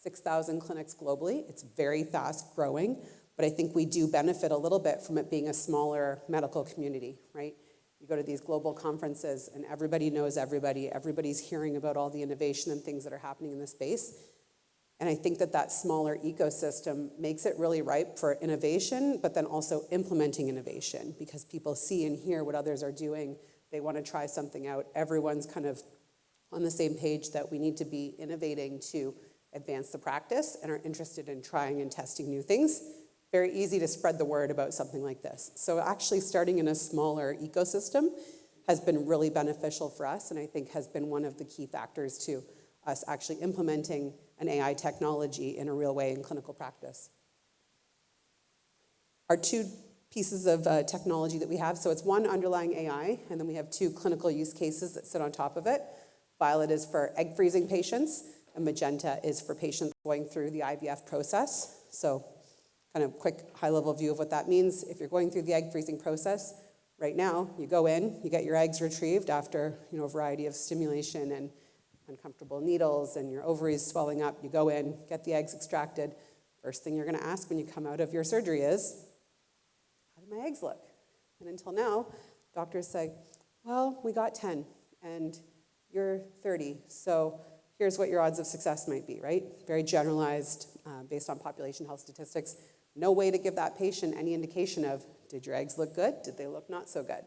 S3: 6,000 clinics globally. It's very fast growing, but I think we do benefit a little bit from it being a smaller medical community, right? You go to these global conferences and everybody knows everybody. Everybody's hearing about all the innovation and things that are happening in this space. And I think that smaller ecosystem makes it really ripe for innovation, but then also implementing innovation, because people see and hear what others are doing. They want to try something out. Everyone's kind of on the same page that we need to be innovating to advance the practice and are interested in trying and testing new things. Very easy to spread the word about something like this. So actually starting in a smaller ecosystem has been really beneficial for us, and I think has been one of the key factors to us actually implementing an AI technology in a real way in clinical practice. Our two pieces of technology that we have, so it's one underlying AI, and then we have two clinical use cases that sit on top of it. Violet is for egg freezing patients, and magenta is for patients going through the IVF process. So kind of quick high-level view of what that means. If you're going through the egg freezing process, right now, you go in, you get your eggs retrieved after a variety of stimulation and uncomfortable needles and your ovaries swelling up. You go in, get the eggs extracted. First thing you're going to ask when you come out of your surgery is, how did my eggs look? And until now, doctors say, well, we got 10, and you're 30, so here's what your odds of success might be, right? Very generalized, based on population health statistics. No way to give that patient any indication of, did your eggs look good? Did they look not so good?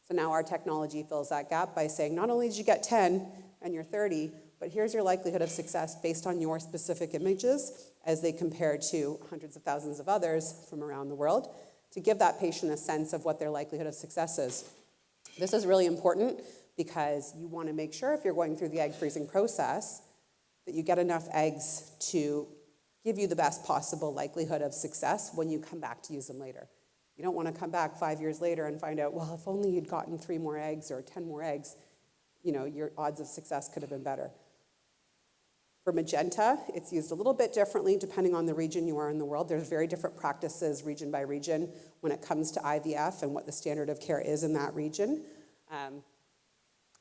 S3: So now our technology fills that gap by saying, not only did you get 10 and you're 30, but here's your likelihood of success based on your specific images as they compare to hundreds of thousands of others from around the world to give that patient a sense of what their likelihood of success is. This is really important because you want to make sure if you're going through the egg freezing process that you get enough eggs to give you the best possible likelihood of success when you come back to use them later. You don't want to come back 5 years later and find out, well, if only you'd gotten 3 more eggs or 10 more eggs, your odds of success could have been better. For magenta, it's used a little bit differently depending on the region you are in the world. There's very different practices region by region when it comes to IVF and what the standard of care is in that region.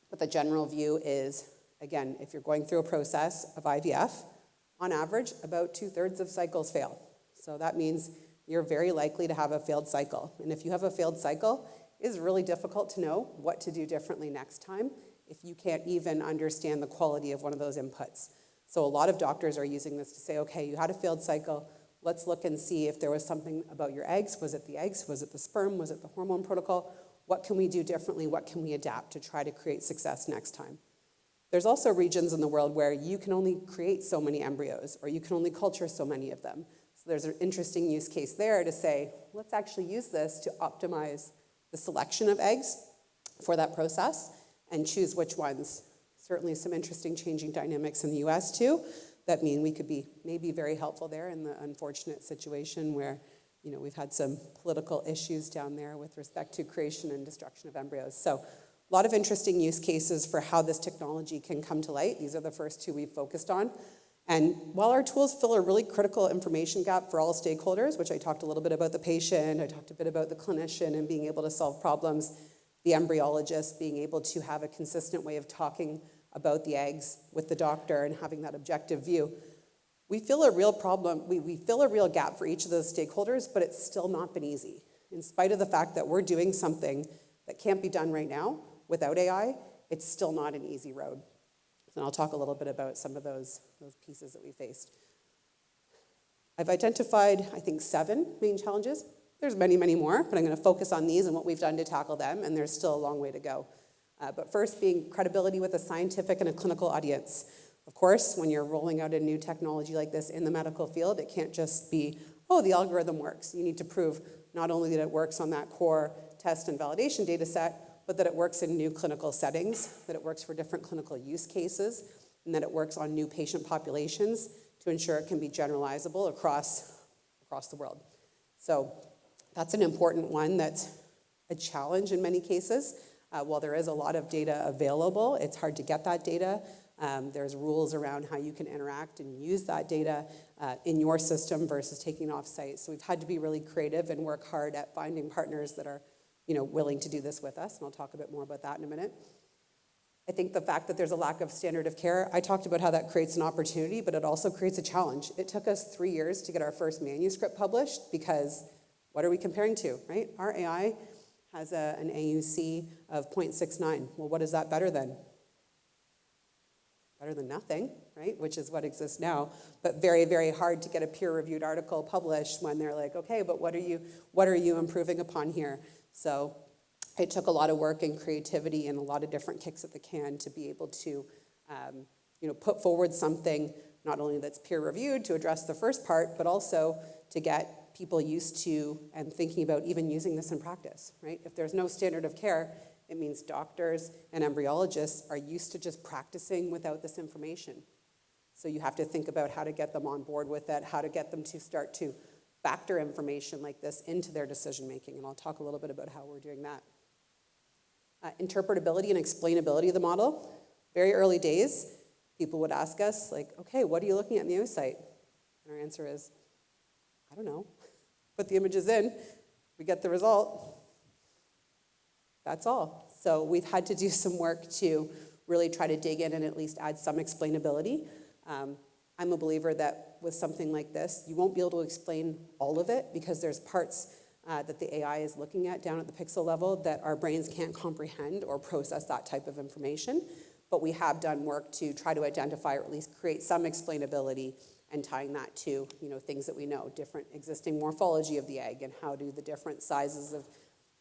S3: But the general view is, again, if you're going through a process of IVF, on average, about 2/3 of cycles fail. So that means you're very likely to have a failed cycle. And if you have a failed cycle, it's really difficult to know what to do differently next time if you can't even understand the quality of one of those inputs. So a lot of doctors are using this to say, okay, you had a failed cycle. Let's look and see if there was something about your eggs. Was it the eggs? Was it the sperm? Was it the hormone protocol? What can we do differently? What can we adapt to try to create success next time? There's also regions in the world where you can only create so many embryos, or you can only culture so many of them. So there's an interesting use case there to say, let's actually use this to optimize the selection of eggs for that process and choose which ones. Certainly some interesting changing dynamics in the US too that mean we could be maybe very helpful there in the unfortunate situation where we've had some political issues down there with respect to creation and destruction of embryos. So a lot of interesting use cases for how this technology can come to light. These are the first 2 we've focused on. And while our tools fill a really critical information gap for all stakeholders, which I talked a little bit about the patient, I talked a bit about the clinician and being able to solve problems, the embryologist being able to have a consistent way of talking about the eggs with the doctor and having that objective view, we feel a real problem. We fill a real gap for each of those stakeholders, but it's still not been easy. In spite of the fact that we're doing something that can't be done right now without AI, it's still not an easy road. And I'll talk a little bit about some of those pieces that we faced. I've identified, I think, 7 main challenges. There's many, many more, but I'm going to focus on these and what we've done to tackle them, and there's still a long way to go. But first, being credibility with a scientific and a clinical audience. Of course, when you're rolling out a new technology like this in the medical field, it can't just be, oh, the algorithm works. You need to prove not only that it works on that core test and validation data set, but that it works in new clinical settings, that it works for different clinical use cases, and that it works on new patient populations to ensure it can be generalizable across the world. So that's an important one that's a challenge in many cases. While there is a lot of data available, it's hard to get that data. There's rules around how you can interact and use that data in your system versus taking it off-site. So we've had to be really creative and work hard at finding partners that are willing to do this with us, and I'll talk a bit more about that in a minute. I think the fact that there's a lack of standard of care, I talked about how that creates an opportunity, but it also creates a challenge. It took us 3 years to get our first manuscript published because what are we comparing to, right? Our AI has an AUC of 0.69. Well, what is that better than? Better than nothing, right? Which is what exists now, but very, very hard to get a peer-reviewed article published when they're like, okay, but what are you improving upon here? So it took a lot of work and creativity and a lot of different kicks at the can to be able to, put forward something not only that's peer-reviewed to address the first part, but also to get people used to and thinking about even using this in practice, right? If there's no standard of care, it means doctors and embryologists are used to just practicing without this information. So you have to think about how to get them on board with it, how to get them to start to factor information like this into their decision-making, and I'll talk a little bit about how we're doing that. Interpretability and explainability of the model, Very early days, people would ask us, like, okay, what are you looking at in the oocyte? And our answer is, I don't know. Put the images in, we get the result. That's all. So we've had to do some work to really try to dig in and at least add some explainability. I'm a believer that with something like this, you won't be able to explain all of it because there's parts that the AI is looking at down at the pixel level that our brains can't comprehend or process that type of information. But we have done work to try to identify or at least create some explainability and tying that to things that we know, different existing morphology of the egg and how do the different sizes of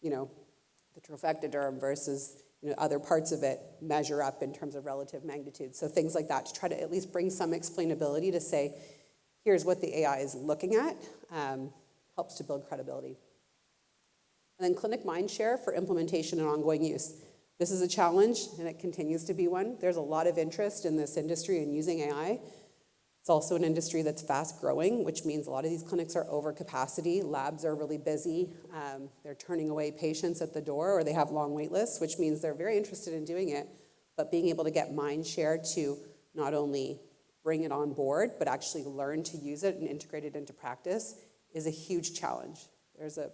S3: the trophectoderm versus other parts of it measure up in terms of relative magnitude. So things like that to try to at least bring some explainability to say, here's what the AI is looking at, helps to build credibility. And then clinic mindshare for implementation and ongoing use. This is a challenge, and it continues to be one. There's a lot of interest in this industry in using AI. It's also an industry that's fast growing, which means a lot of these clinics are over capacity. Labs are really busy. They're turning away patients at the door, or they have long wait lists, which means they're very interested in doing it. But being able to get mind share to not only bring it on board, but actually learn to use it and integrate it into practice is a huge challenge. There's a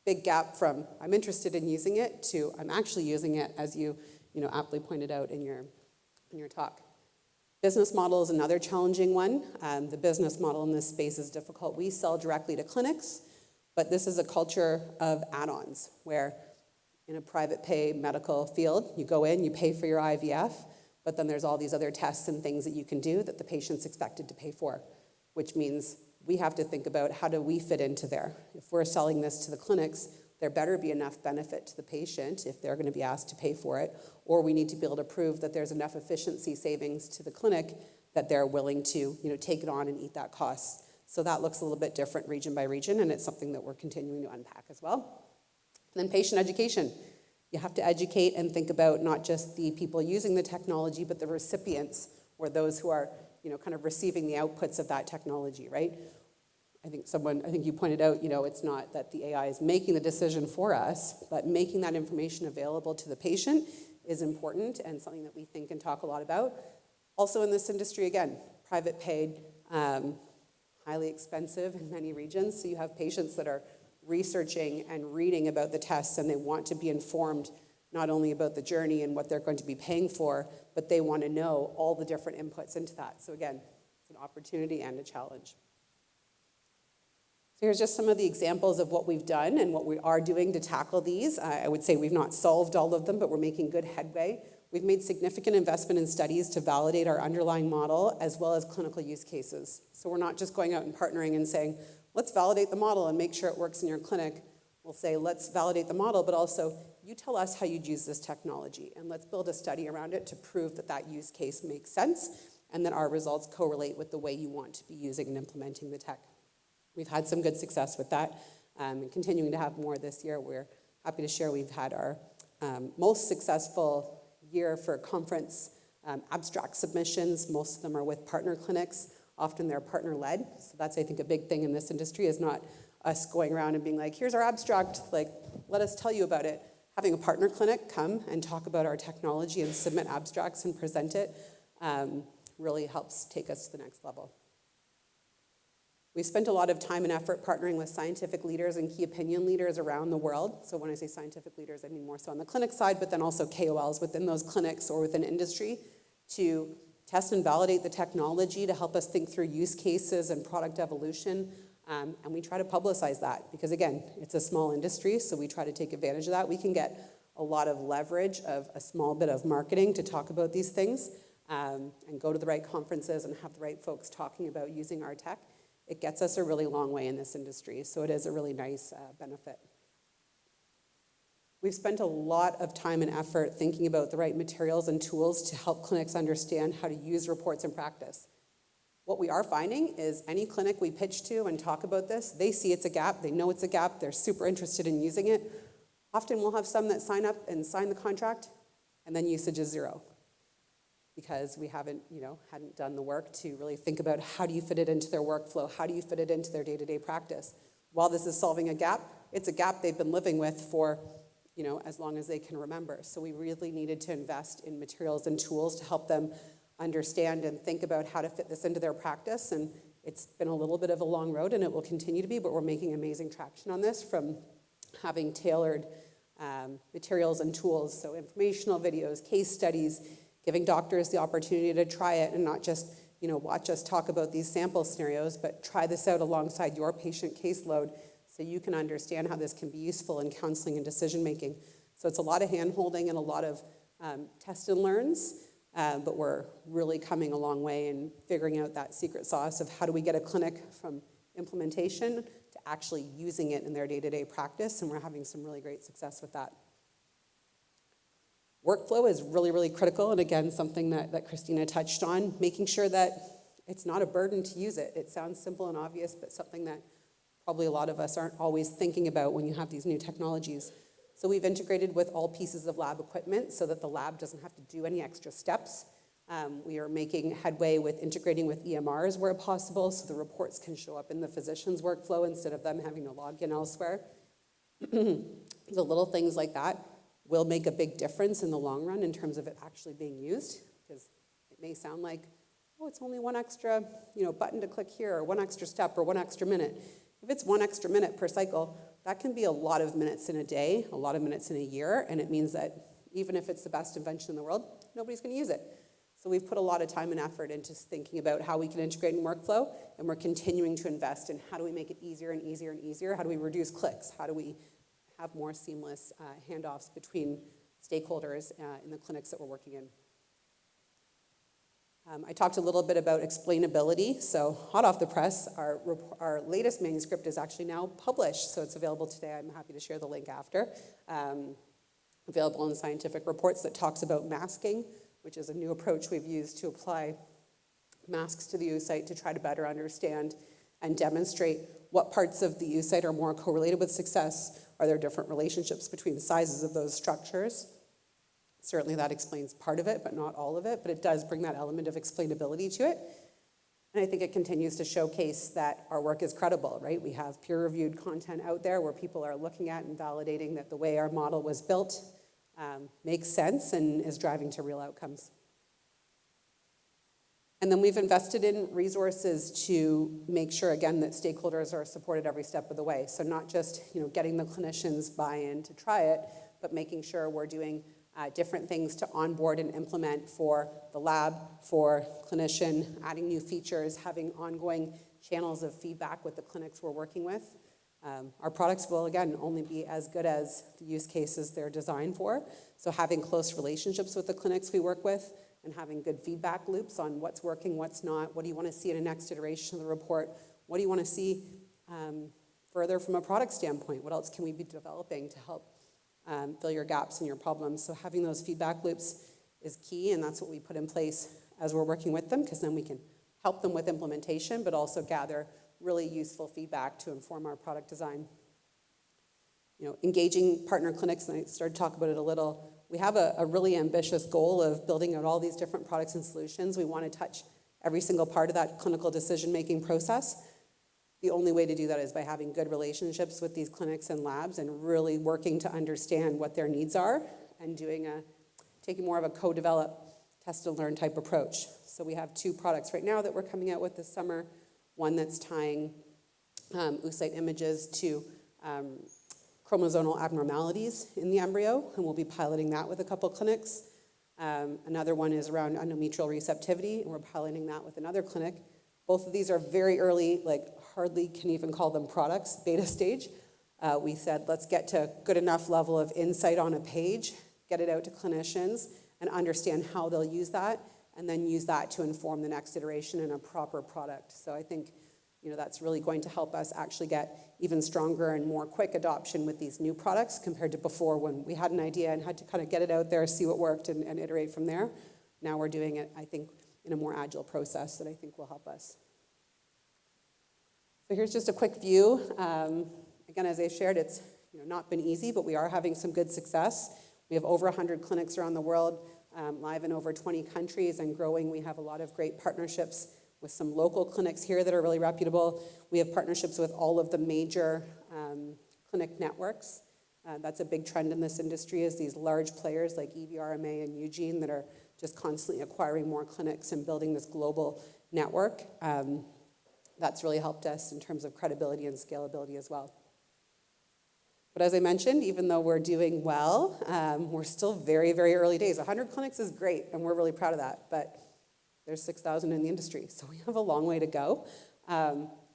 S3: big gap from I'm interested in using it to I'm actually using it, as you aptly pointed out in your talk. Business model is another challenging one. The business model in this space is difficult. We sell directly to clinics, but this is a culture of add-ons where in a private pay medical field, you go in, you pay for your IVF, but then there's all these other tests and things that you can do that the patient's expected to pay for, which means we have to think about how do we fit into there. If we're selling this to the clinics, there better be enough benefit to the patient if they're going to be asked to pay for it, or we need to be able to prove that there's enough efficiency savings to the clinic that they're willing to take it on and eat that cost. So that looks a little bit different region by region, and it's something that we're continuing to unpack as well. And then patient education. You have to educate and think about not just the people using the technology, but the recipients or those who are kind of receiving the outputs of that technology, right? I think you pointed out, it's not that the AI is making the decision for us, but making that information available to the patient is important and something that we think and talk a lot about. Also in this industry, again, private paid, highly expensive in many regions. So you have patients that are researching and reading about the tests and they want to be informed not only about the journey and what they're going to be paying for, but they want to know all the different inputs into that. So again, it's an opportunity and a challenge. So here's just some of the examples of what we've done and what we are doing to tackle these. I would say we've not solved all of them, but we're making good headway. We've made significant investment in studies to validate our underlying model as well as clinical use cases. So we're not just going out and partnering and saying, let's validate the model and make sure it works in your clinic. We'll say, let's validate the model, but also you tell us how you'd use this technology and let's build a study around it to prove that that use case makes sense and that our results correlate with the way you want to be using and implementing the tech. We've had some good success with that and continuing to have more this year. We're happy to share we've had our most successful year for conference abstract submissions. Most of them are with partner clinics. Often they're partner-led. So that's, I think, a big thing in this industry is not us going around and being like, here's our abstract, like, let us tell you about it. Having a partner clinic come and talk about our technology and submit abstracts and present it really helps take us to the next level. We've spent a lot of time and effort partnering with scientific leaders and key opinion leaders around the world. So when I say scientific leaders, I mean more so on the clinic side, but then also KOLs within those clinics or within industry to test and validate the technology to help us think through use cases and product evolution. And we try to publicize that because, again, it's a small industry, so we try to take advantage of that. We can get a lot of leverage of a small bit of marketing to talk about these things and go to the right conferences and have the right folks talking about using our tech. It gets us a really long way in this industry, so it is a really nice benefit. We've spent a lot of time and effort thinking about the right materials and tools to help clinics understand how to use reports in practice. What we are finding is any clinic we pitch to and talk about this, they see it's a gap, they know it's a gap, they're super interested in using it. Often we'll have some that sign up and sign the contract, and then usage is zero. Because we hadn't done the work to really think about how do you fit it into their workflow, how do you fit it into their day-to-day practice. While this is solving a gap, it's a gap they've been living with for as long as they can remember. So we really needed to invest in materials and tools to help them understand and think about how to fit this into their practice. And it's been a little bit of a long road, and it will continue to be, but we're making amazing traction on this, from having tailored materials and tools, so informational videos, case studies, giving doctors the opportunity to try it and not just watch us talk about these sample scenarios, but try this out alongside your patient caseload so you can understand how this can be useful in counseling and decision making. So it's a lot of hand-holding and a lot of test and learns, but we're really coming a long way in figuring out that secret sauce of how do we get a clinic from implementation to actually using it in their day-to-day practice, and we're having some really great success with that. Workflow is really, really critical, and again, something that Christina touched on, making sure that it's not a burden to use it. It sounds simple and obvious, but something that probably a lot of us aren't always thinking about when you have these new technologies. So we've integrated with all pieces of lab equipment so that the lab doesn't have to do any extra steps. We are making headway with integrating with EMRs where possible, so the reports can show up in the physician's workflow instead of them having to log in elsewhere. The little things like that will make a big difference in the long run in terms of it actually being used, because it may sound like, oh, it's only one extra button to click here, or one extra step, or one extra minute. If it's one extra minute per cycle, that can be a lot of minutes in a day, a lot of minutes in a year, and it means that even if it's the best invention in the world, nobody's going to use it. So we've put a lot of time and effort into thinking about how we can integrate in workflow, and we're continuing to invest in how do we make it easier and easier and easier, how do we reduce clicks, how do we have more seamless handoffs between stakeholders in the clinics that we're working in. I talked a little bit about explainability. So hot off the press, our latest manuscript is actually now published, so it's available today. I'm happy to share the link after. Available in Scientific Reports that talks about masking, which is a new approach we've used to apply masks to the oocyte to try to better understand and demonstrate what parts of the oocyte are more correlated with success. Are there different relationships between the sizes of those structures? Certainly that explains part of it, but not all of it, but it does bring that element of explainability to it. And I think it continues to showcase that our work is credible, right? We have peer-reviewed content out there where people are looking at and validating that the way our model was built makes sense and is driving to real outcomes. And then we've invested in resources to make sure, again, that stakeholders are supported every step of the way. So not just getting the clinicians buy-in to try it, but making sure we're doing different things to onboard and implement for the lab, for clinician, adding new features, having ongoing channels of feedback with the clinics we're working with. Our products will, again, only be as good as the use cases they're designed for. So having close relationships with the clinics we work with and having good feedback loops on what's working, what's not, what do you want to see in a next iteration of the report, what do you want to see further from a product standpoint, what else can we be developing to help fill your gaps and your problems. So having those feedback loops is key, and that's what we put in place as we're working with them, because then we can help them with implementation, but also gather really useful feedback to inform our product design. Engaging partner clinics, and I started to talk about it a little. We have a really ambitious goal of building out all these different products and solutions. We want to touch every single part of that clinical decision-making process. The only way to do that is by having good relationships with these clinics and labs and really working to understand what their needs are and taking more of a co-develop, test and learn type approach. So we have 2 products right now that we're coming out with this summer. One that's tying oocyte images to chromosomal abnormalities in the embryo, and we'll be piloting that with a couple clinics. Another one is around endometrial receptivity, and we're piloting that with another clinic. Both of these are very early, hardly can even call them products, beta stage. We said, let's get to a good enough level of insight on a page, get it out to clinicians, and understand how they'll use that, and then use that to inform the next iteration in a proper product. So I think that's really going to help us actually get even stronger and more quick adoption with these new products compared to before when we had an idea and had to kind of get it out there, see what worked, and iterate from there. Now we're doing it, I think, in a more agile process that I think will help us. So here's just a quick view. Again, as I shared, it's not been easy, but we are having some good success. We have over 100 clinics around the world, live in over 20 countries and growing. We have a lot of great partnerships with some local clinics here that are really reputable. We have partnerships with all of the major clinic networks. That's a big trend in this industry, is these large players like EVRMA and Eugene that are just constantly acquiring more clinics and building this global network. That's really helped us in terms of credibility and scalability as well. But as I mentioned, even though we're doing well, we're still very, very early days. 100 clinics is great, and we're really proud of that, but there's 6,000 in the industry, so we have a long way to go.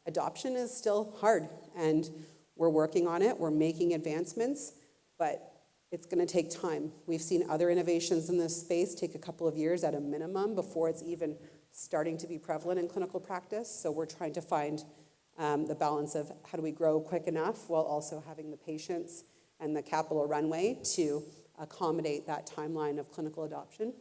S3: Adoption is still hard, and we're working on it. We're making advancements, but it's going to take time. We've seen other innovations in this space take a couple of years at a minimum before it's even starting to be prevalent in clinical practice, so we're trying to find the balance of how do we grow quick enough while also having the patience and the capital runway to accommodate that timeline of clinical adoption.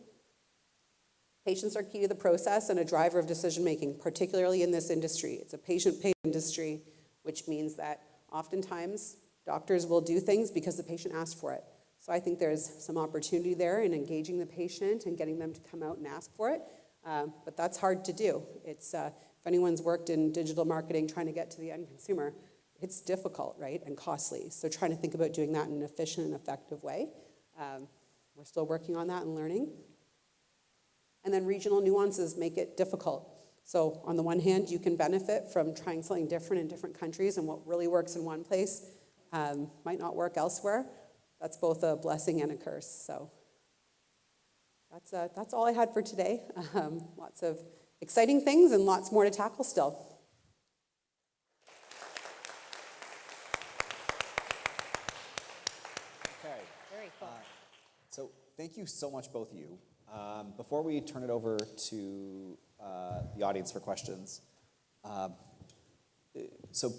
S3: Patients are key to the process and a driver of decision-making, particularly in this industry. It's a patient-paid industry, which means that oftentimes doctors will do things because the patient asked for it. So I think there's some opportunity there in engaging the patient and getting them to come out and ask for it, but that's hard to do. It's if anyone's worked in digital marketing trying to get to the end consumer, it's difficult, right, and costly. So trying to think about doing that in an efficient and effective way. We're still working on that and learning. And then regional nuances make it difficult. So on the one hand, you can benefit from trying something different in different countries, and what really works in one place might not work elsewhere. That's both a blessing and a curse. So that's all I had for today. Lots of exciting things and lots more to tackle still.
S1: Okay.
S2: Very cool.
S1: So thank you so much, both of you. Before we turn it over to the audience for questions, so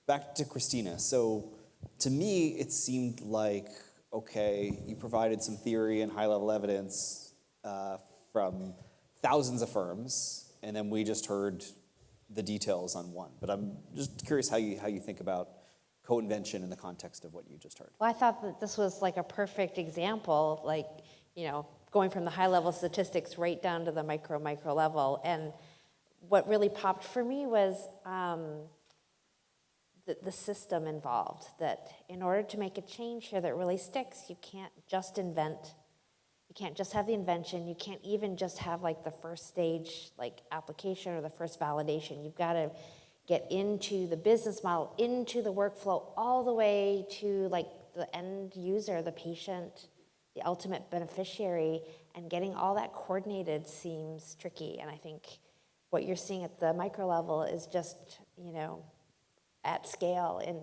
S1: back to Christina. So to me, it seemed like, okay, you provided some theory and high-level evidence from thousands of firms, and then we just heard the details on one. But I'm just curious how you think about co-invention in the context of what you just heard.
S2: Well, I thought that this was like a perfect example, like, going from the high-level statistics right down to the micro level. And what really popped for me was the system involved, that in order to make a change here that really sticks, you can't just invent. You can't just have the invention. You can't even just have like the first stage like application or the first validation. You've got to get into the business model, into the workflow, all the way to like the end user, the patient, the ultimate beneficiary, and getting all that coordinated seems tricky. And I think what you're seeing at the micro level is just, at scale in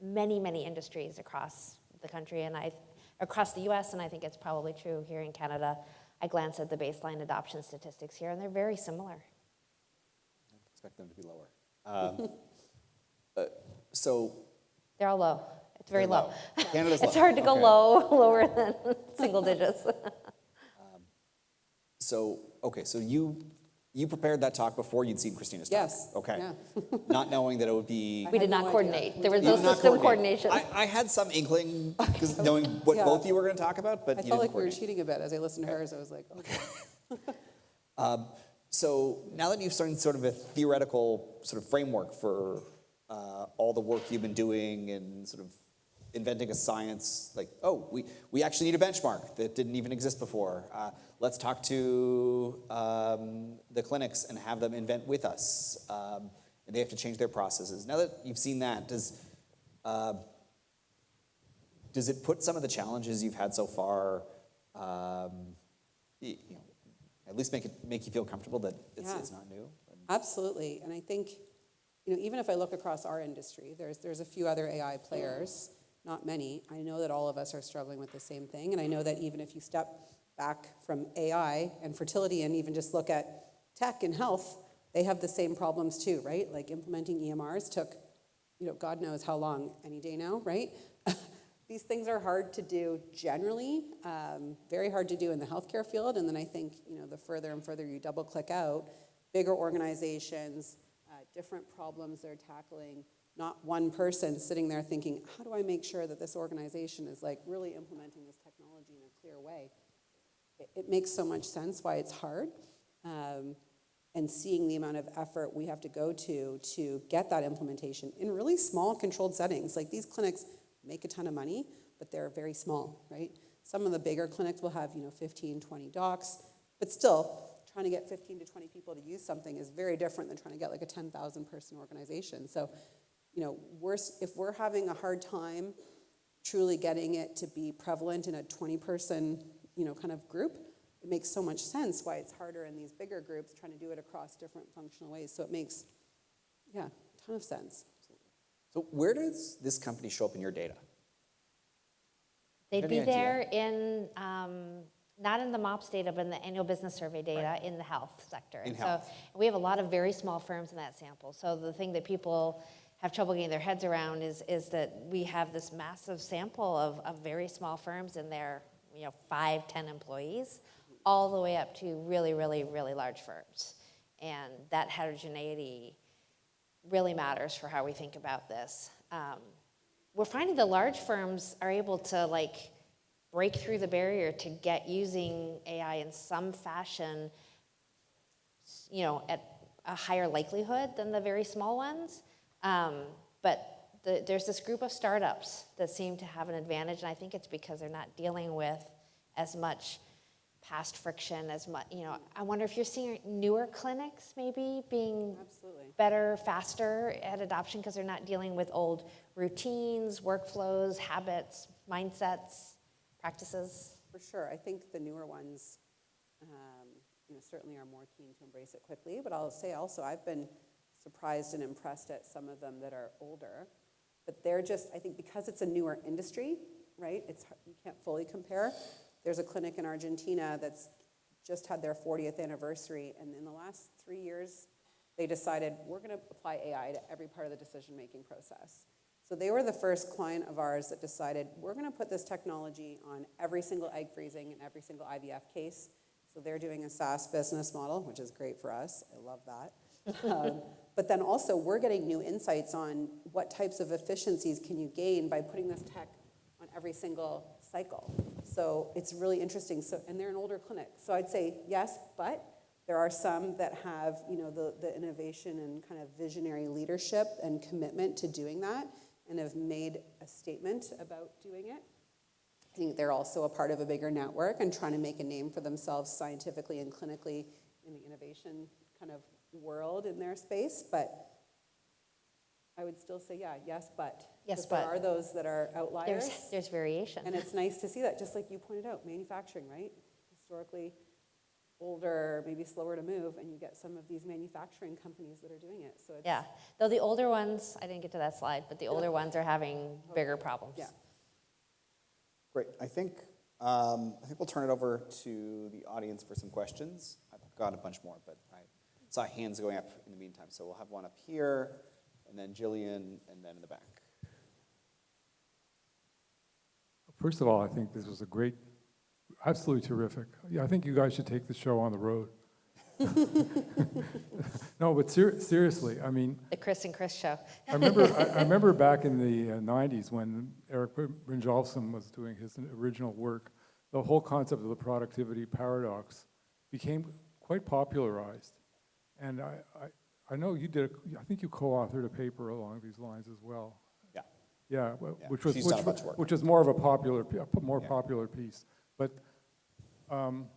S2: many, many industries across the country and across the US, and I think it's probably true here in Canada. I glanced at the baseline adoption statistics here, and they're very similar.
S1: I expect them to be lower. So
S2: They're all low. It's very low.
S1: Canada's
S2: It's
S1: low.
S2: hard to go
S1: Okay.
S2: lower than single digits.
S1: So you prepared that talk before you'd seen Christina's talk?
S3: Yes.
S1: Okay.
S3: Yeah.
S1: Not knowing that it would be...
S2: We did
S3: no
S2: not
S3: idea.
S2: coordinate. There was
S1: You
S2: no
S1: did not
S2: system
S1: coordinate.
S2: coordination.
S1: I had some inkling, because knowing what
S3: Yeah.
S1: both of you were going to talk about, but
S3: I
S1: you
S3: felt
S1: didn't
S3: like we were
S1: coordinate.
S3: cheating a bit as I listened to hers. I was like, okay.
S1: So now that you've started sort of a theoretical sort of framework for all the work you've been doing and sort of inventing a science, like, oh, we actually need a benchmark that didn't even exist before. Let's talk to the clinics and have them invent with us. And they have to change their processes. Now that you've seen that, does it put some of the challenges you've had so far, at least make you feel comfortable that it's not new?
S3: Absolutely. And I think, even if I look across our industry, there's a few other AI players, not many. I know that all of us are struggling with the same thing. And I know that even if you step back from AI and fertility and even just look at tech and health, they have the same problems too, right? Like implementing EMRs took, God knows how long, any day now, right? These things are hard to do generally, very hard to do in the healthcare field. And then I think, the further and further you double click out, bigger organizations, different problems they're tackling, not one person sitting there thinking, how do I make sure that this organization is like really implementing this technology in a clear way? It makes so much sense why it's hard. And seeing the amount of effort we have to go to get that implementation in really small controlled settings. Like these clinics make a ton of money, but they're very small, right? Some of the bigger clinics will have, 15, 20 docs, but still, trying to get 15 to 20 people to use something is very different than trying to get like a 10,000 person organization. So, if we're having a hard time truly getting it to be prevalent in a 20 person, kind of group, it makes so much sense why it's harder in these bigger groups trying to do it across different functional ways. So it makes, a ton of sense.
S1: So where does this company show up in your data?
S2: They'd
S1: Any
S2: be
S1: idea?
S2: there in, not in the MOPS data, but in the annual business survey data in the health sector.
S1: In
S2: And
S1: health.
S2: so we have a lot of very small firms in that sample. So the thing that people have trouble getting their heads around is that we have this massive sample of very small firms and their 5, 10 employees, all the way up to really, really, really large firms. And that heterogeneity really matters for how we think about this. We're finding the large firms are able to break through the barrier to get using AI in some fashion, at a higher likelihood than the very small ones. But there's this group of startups that seem to have an advantage, and I think it's because they're not dealing with as much past friction as much. I wonder if you're seeing newer clinics maybe being
S3: Absolutely.
S2: better, faster at adoption because they're not dealing with old routines, workflows, habits, mindsets, practices.
S3: For sure. I think the newer ones, certainly are more keen to embrace it quickly. But I'll say also, I've been surprised and impressed at some of them that are older. But they're just, I think because it's a newer industry, right? You can't fully compare. There's a clinic in Argentina that's just had their 40th anniversary. And in the last 3 years, they decided, we're going to apply AI to every part of the decision-making process. So they were the first client of ours that decided, we're going to put this technology on every single egg freezing and every single IVF case. So they're doing a SaaS business model, which is great for us. I love that. But then also, we're getting new insights on what types of efficiencies can you gain by putting this tech on every single cycle. So it's really interesting. So, and they're an older clinic. So I'd say yes, but there are some that have, the innovation and kind of visionary leadership and commitment to doing that and have made a statement about doing it. I think they're also a part of a bigger network and trying to make a name for themselves scientifically and clinically in the innovation kind of world in their space. But I would still say, yes, but.
S2: Yes,
S3: Because
S2: but.
S3: there are those that are outliers.
S2: There's variation.
S3: And it's nice to see that, just like you pointed out, manufacturing, right? Historically older, maybe slower to move, and you get some of these manufacturing companies that are doing it. So it's,
S2: Yeah, though the older ones, I didn't get to that slide, but the older ones are having bigger problems.
S3: Yeah.
S1: Great. I think we'll turn it over to the audience for some questions. I've got a bunch more, but I saw hands going up in the meantime. So we'll have one up here, and then Jillian, and then in the back.
S4: First of all, I think this was a great, absolutely terrific. Yeah, I think you guys should take the show on the road. No, but seriously, I mean,
S2: The Chris and Chris show.
S4: I remember back in the 90s when Eric Brynjolfsson was doing his original work, the whole concept of the productivity paradox became quite popularized. And I know you did, I think you co-authored a paper along these lines as well.
S1: Yeah.
S4: Yeah,
S1: Yeah.
S4: which was
S1: She's done a bunch of work.
S4: which is more of a popular, more
S1: Yeah.
S4: popular piece. But I'm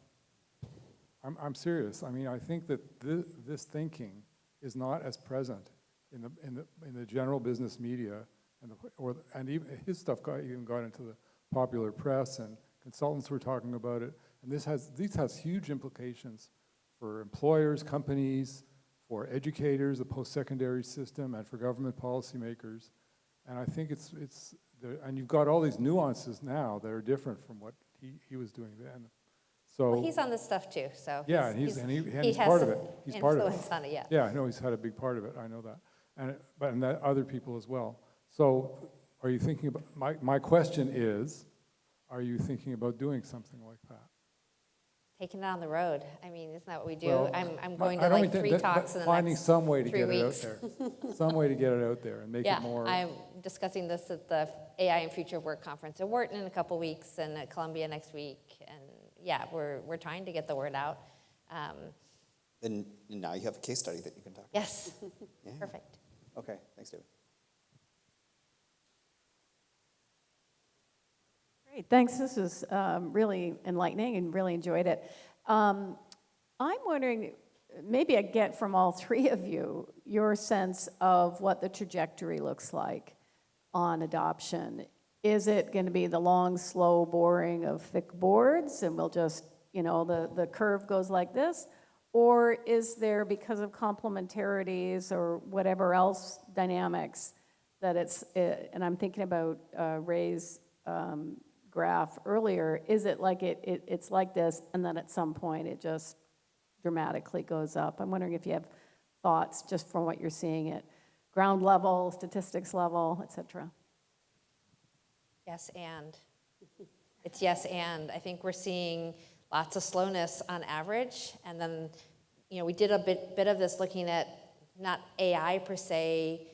S4: serious. I mean, I think that this thinking is not as present in the general business media, and even his stuff even got into the popular press, and consultants were talking about it. And these has huge implications for employers, companies, for educators, the post-secondary system, and for government policymakers. And I think it's and you've got all these nuances now that are different from what he was doing then. So
S2: Well, he's on this stuff too, so.
S4: yeah, and he's
S2: he has
S4: part of
S2: some
S4: it. He's part of it.
S2: influence on it, yeah.
S4: Yeah, I know he's had a big part of it. I know that, and that other people as well. So, are you thinking about? My question is, are you thinking about doing something like that?
S2: Taking it on the road. I mean, isn't that what we do?
S4: Well,
S2: I'm going
S4: I
S2: to
S4: don't
S2: like
S4: mean
S2: 3 talks in the
S4: finding
S2: next
S4: some way to
S2: 3
S4: get
S2: weeks.
S4: it out there, some way to get it out there and make
S2: Yeah,
S4: it more.
S2: I'm discussing this at the AI and Future of Work conference in Wharton in a couple weeks and at Columbia next week. And yeah, we're trying to get the word out.
S1: And now you have a case study that you can talk about.
S2: Yes,
S1: Yeah.
S2: perfect.
S1: Okay, thanks, David.
S5: Great, thanks. This is really enlightening and really enjoyed it. I'm wondering, maybe I get from all three of you your sense of what the trajectory looks like on adoption. Is it going to be the long, slow, boring of thick boards and we'll just, the curve goes like this? Or is there, because of complementarities or whatever else dynamics, that and I'm thinking about Ray's graph earlier, is it like it's like this and then at some point it just dramatically goes up? I'm wondering if you have thoughts just from what you're seeing at ground level, statistics level, et cetera.
S2: Yes, and. It's yes, and. I think we're seeing lots of slowness on average. And then, we did a bit of this looking at not AI per se,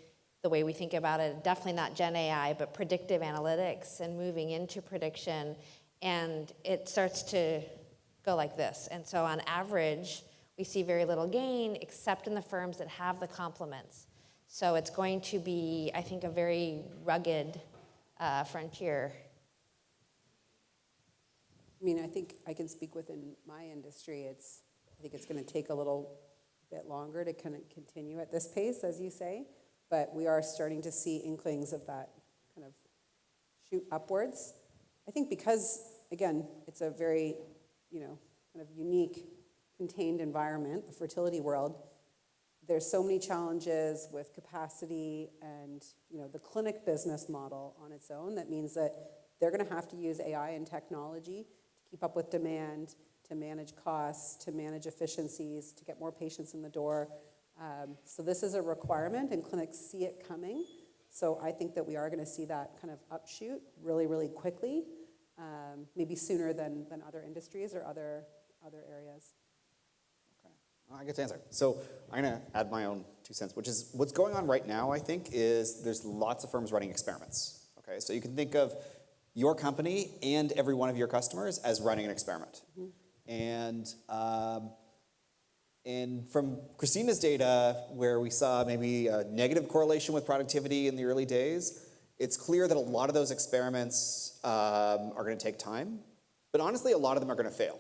S2: the way we think about it, definitely not Gen AI, but predictive analytics and moving into prediction. And it starts to go like this. And so on average, we see very little gain, except in the firms that have the complements. So it's going to be, I think, a very rugged frontier.
S3: I think I can speak within my industry. I think it's going to take a little bit longer to kind of continue at this pace, as you say, but we are starting to see inklings of that kind of shoot upwards. I think because, again, it's a very, kind of unique, contained environment, the fertility world. There's so many challenges with capacity and, the clinic business model on its own. That means that they're going to have to use AI and technology to keep up with demand, to manage costs, to manage efficiencies, to get more patients in the door. So this is a requirement, and clinics see it coming. So I think that we are going to see that kind of upshoot really, really quickly, maybe sooner than other industries or other areas.
S1: Okay, well, I get to answer. So I'm going to add my own 2 cents, which is what's going on right now, I think, is there's lots of firms running experiments. Okay, so you can think of your company and every one of your customers as running an experiment. Mm-hmm. And from Christina's data, where we saw maybe a negative correlation with productivity in the early days, it's clear that a lot of those experiments are going to take time. But honestly, a lot of them are going to fail.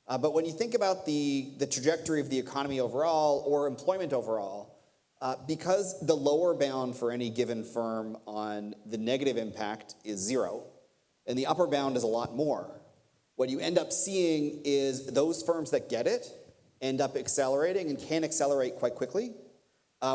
S1: But when you think about the trajectory of the economy overall or employment overall, because the lower bound for any given firm on the negative impact is 0, and the upper bound is a lot more, what you end up seeing is those firms that get it end up accelerating and can accelerate quite quickly,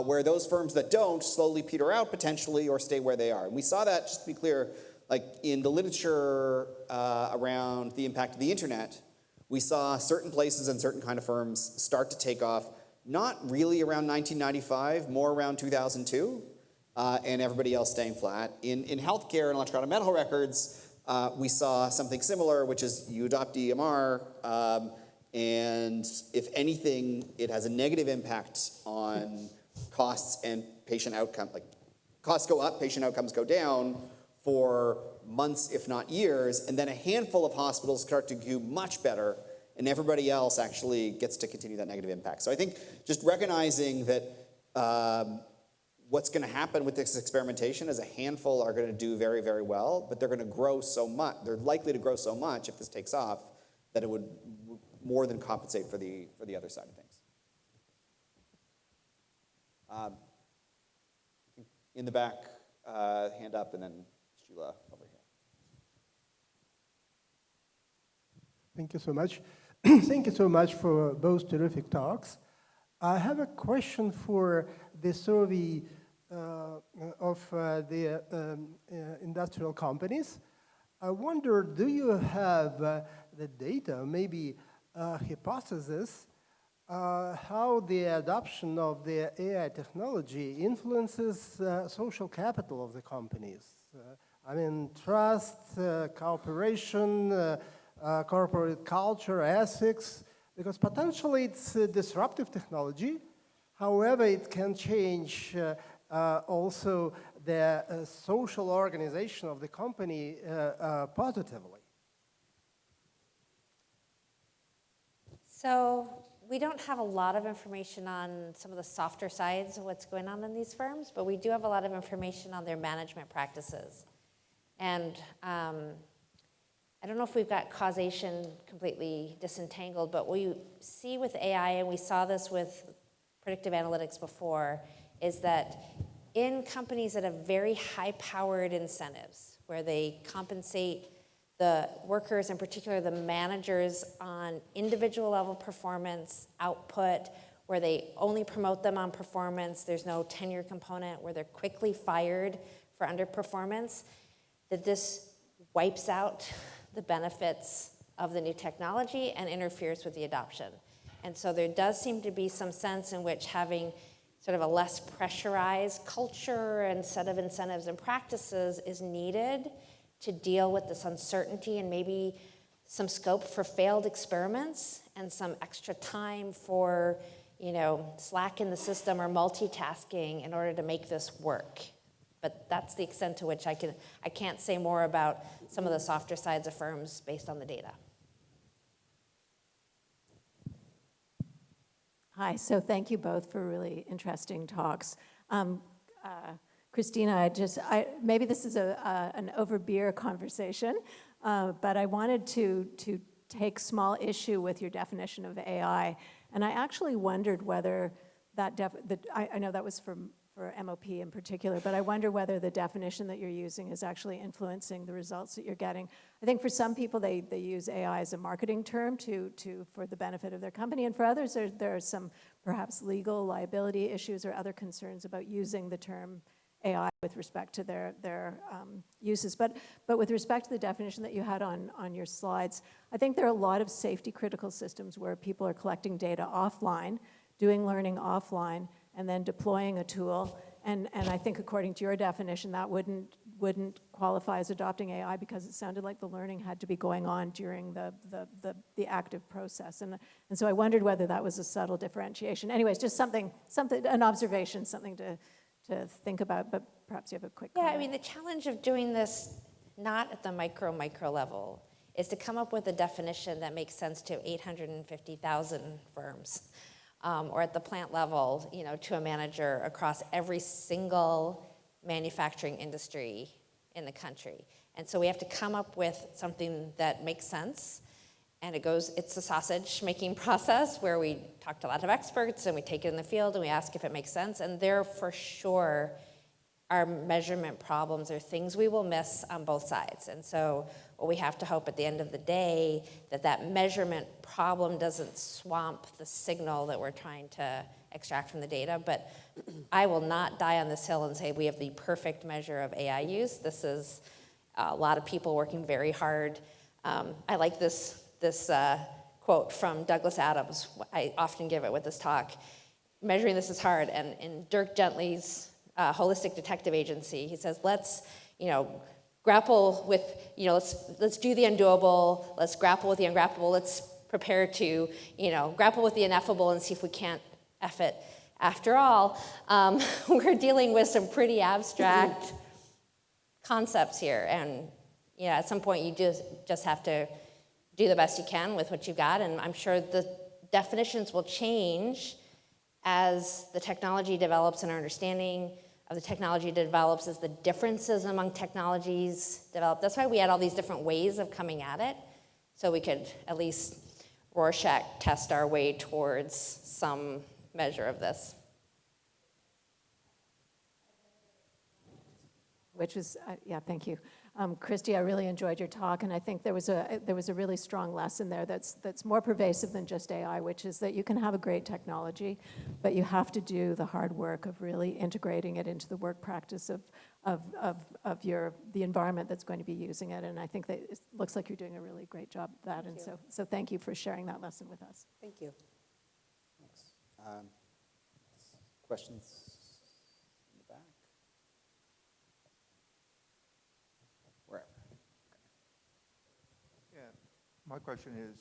S1: where those firms that don't slowly peter out potentially or stay where they are. And we saw that, just to be clear, like in the literature around the impact of the internet, we saw certain places and certain kind of firms start to take off, not really around 1995, more around 2002, and everybody else staying flat. In healthcare and electronic medical records, we saw something similar, which is you adopt EMR, and if anything, it has a negative impact on costs and patient outcome. Like costs go up, patient outcomes go down for months, if not years, and then a handful of hospitals start to do much better, and everybody else actually gets to continue that negative impact. So I think just recognizing that what's going to happen with this experimentation is a handful are going to do very, very well, but they're going to grow so much, they're likely to grow so much if this takes off, that it would more than compensate for the other side of things. In the back, hand up, and then Sheila over here.
S6: Thank you so much. Thank you so much for both terrific talks. I have a question for the survey of the industrial companies. I wonder, do you have the data, maybe hypothesis, how the adoption of the AI technology influences social capital of the companies? Trust, cooperation, corporate culture, ethics, because potentially it's a disruptive technology. However, it can change also the social organization of the company positively.
S2: So we don't have a lot of information on some of the softer sides of what's going on in these firms, but we do have a lot of information on their management practices. And don't know if we've got causation completely disentangled, but what we see with AI, and we saw this with predictive analytics before, is that in companies that have very high-powered incentives, where they compensate the workers, in particular the managers, on individual level performance, output, where they only promote them on performance, there's no tenure component, where they're quickly fired for underperformance, that this wipes out the benefits of the new technology and interferes with the adoption. And so there does seem to be some sense in which having sort of a less pressurized culture and set of incentives and practices is needed to deal with this uncertainty, and maybe some scope for failed experiments and some extra time for, slack in the system or multitasking in order to make this work. But that's the extent to which I can't say more about some of the softer sides of firms based on the data.
S5: Hi, so thank you both for really interesting talks. Christina, maybe this is an over beer conversation, but I wanted to take small issue with your definition of AI, and I actually wondered whether I know that was for MOP in particular, but I wonder whether the definition that you're using is actually influencing the results that you're getting. I think for some people, they use AI as a marketing term for the benefit of their company, and for others, there are some perhaps legal liability issues or other concerns about using the term AI with respect to their uses. But with respect to the definition that you had on your slides, I think there are a lot of safety critical systems where people are collecting data offline, doing learning offline, and then deploying a tool. And I think according to your definition, that wouldn't qualify as adopting AI because it sounded like the learning had to be going on during the active process. And so I wondered whether that was a subtle differentiation. Anyways, just an observation, something to think about, but perhaps you have a quick comment.
S2: Yeah, I mean, the challenge of doing this not at the micro level is to come up with a definition that makes sense to 850,000 firms. Or at the plant level, to a manager across every single manufacturing industry in the country. And so we have to come up with something that makes sense. And it's a sausage-making process where we talk to a lot of experts and we take it in the field and we ask if it makes sense. And there, for sure, are measurement problems or things we will miss on both sides. And so what we have to hope at the end of the day that measurement problem doesn't swamp the signal that we're trying to extract from the data. But I will not die on this hill and say we have the perfect measure of AI use. This is a lot of people working very hard. I like this quote from Douglas Adams. I often give it with this talk. Measuring this is hard. And in Dirk Gently's Holistic Detective Agency, he says, let's grapple with, let's do the undoable, let's grapple with the ungrappable, let's prepare to, grapple with the ineffable and see if we can't F it. After all, we're dealing with some pretty abstract concepts here, and at some point you just have to do the best you can with what you got, and I'm sure the definitions will change as the technology develops and our understanding of the technology develops, as the differences among technologies develop. That's why we had all these different ways of coming at it, so we could at least Rorschach test our way towards some measure of this.
S5: Which was, thank you. Christy, I really enjoyed your talk, and I think there was a really strong lesson there that's more pervasive than just AI, which is that you can have a great technology, but you have to do the hard work of really integrating it into the work practice of the environment that's going to be using it. And I think that it looks like you're doing a really great job of that. And so thank you for sharing that lesson with us.
S3: Thank you.
S1: Thanks. Questions in the back? Wherever.
S7: Yeah, my question is,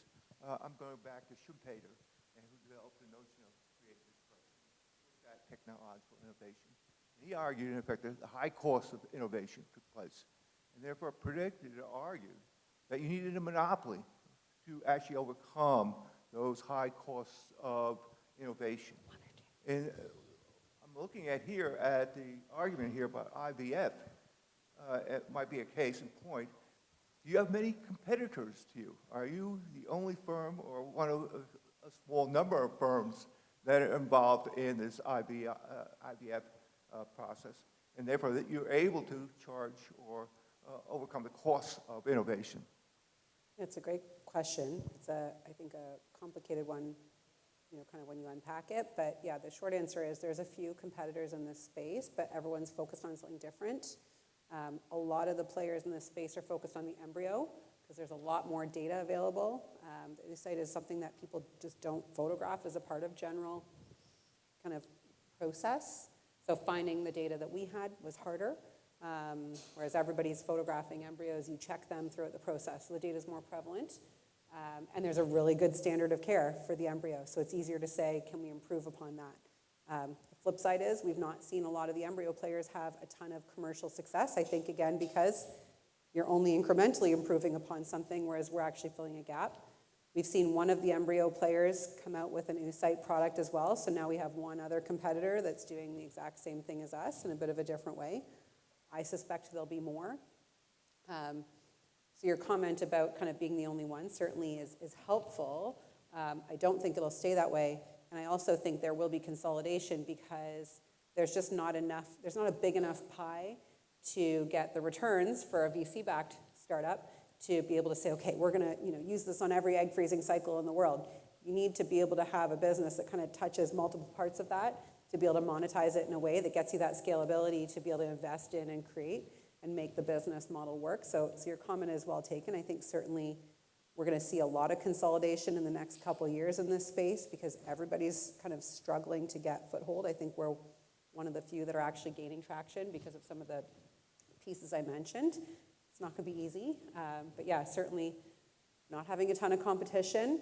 S7: I'm going back to Schumpeter, and who developed the notion of creative expression with that technological innovation. And he argued, in effect, that the high cost of innovation took place, and therefore predicted or argued that you needed a monopoly to actually overcome those high costs of innovation. And I'm looking at the argument here about IVF. It might be a case in point. Do you have many competitors to you? Are you the only firm or one of a small number of firms that are involved in this IVF process, and therefore that you're able to charge or overcome the costs of innovation?
S3: It's a great question. It's I think a complicated one, kind of when you unpack it. But yeah, the short answer is there's a few competitors in this space, but everyone's focused on something different. A lot of the players in this space are focused on the embryo because there's a lot more data available. The oocyte is something that people just don't photograph as a part of general kind of process. So finding the data that we had was harder. Whereas everybody's photographing embryos, you check them throughout the process. So the data is more prevalent. And there's a really good standard of care for the embryo. So it's easier to say, can we improve upon that? The flip side is we've not seen a lot of the embryo players have a ton of commercial success. I think, again, because you're only incrementally improving upon something, whereas we're actually filling a gap. We've seen one of the embryo players come out with an oocyte product as well. So now we have one other competitor that's doing the exact same thing as us in a bit of a different way. I suspect there'll be more. So your comment about kind of being the only one certainly is helpful. I don't think it'll stay that way. And I also think there will be consolidation because there's just not a big enough pie to get the returns for a VC-backed startup to be able to say, okay, we're going to use this on every egg freezing cycle in the world. You need to be able to have a business that kind of touches multiple parts of that to be able to monetize it in a way that gets you that scalability to be able to invest in and create and make the business model work. So your comment is well taken. I think certainly we're going to see a lot of consolidation in the next couple of years in this space because everybody's kind of struggling to get foothold. I think we're one of the few that are actually gaining traction because of some of the pieces I mentioned. It's not going to be easy. But yeah, certainly not having a ton of competition,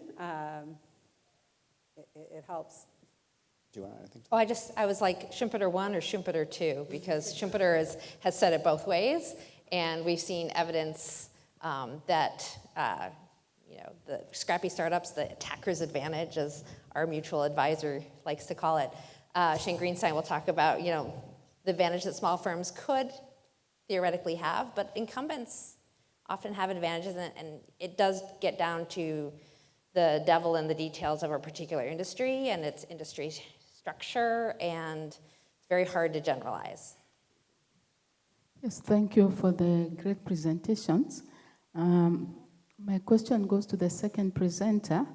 S3: it helps.
S1: Do you want to add anything?
S2: Oh, I was like Schumpeter 1 or Schumpeter 2, because Schumpeter has said it both ways, and we've seen evidence that the scrappy startups, the attacker's advantage, as our mutual advisor likes to call it. Shane Greenstein will talk about the advantage that small firms could theoretically have, but incumbents often have advantages, and it does get down to the devil in the details of a particular industry and its industry structure, and it's very hard to generalize.
S8: Yes, thank you for the great presentations. My question goes to the second presenter.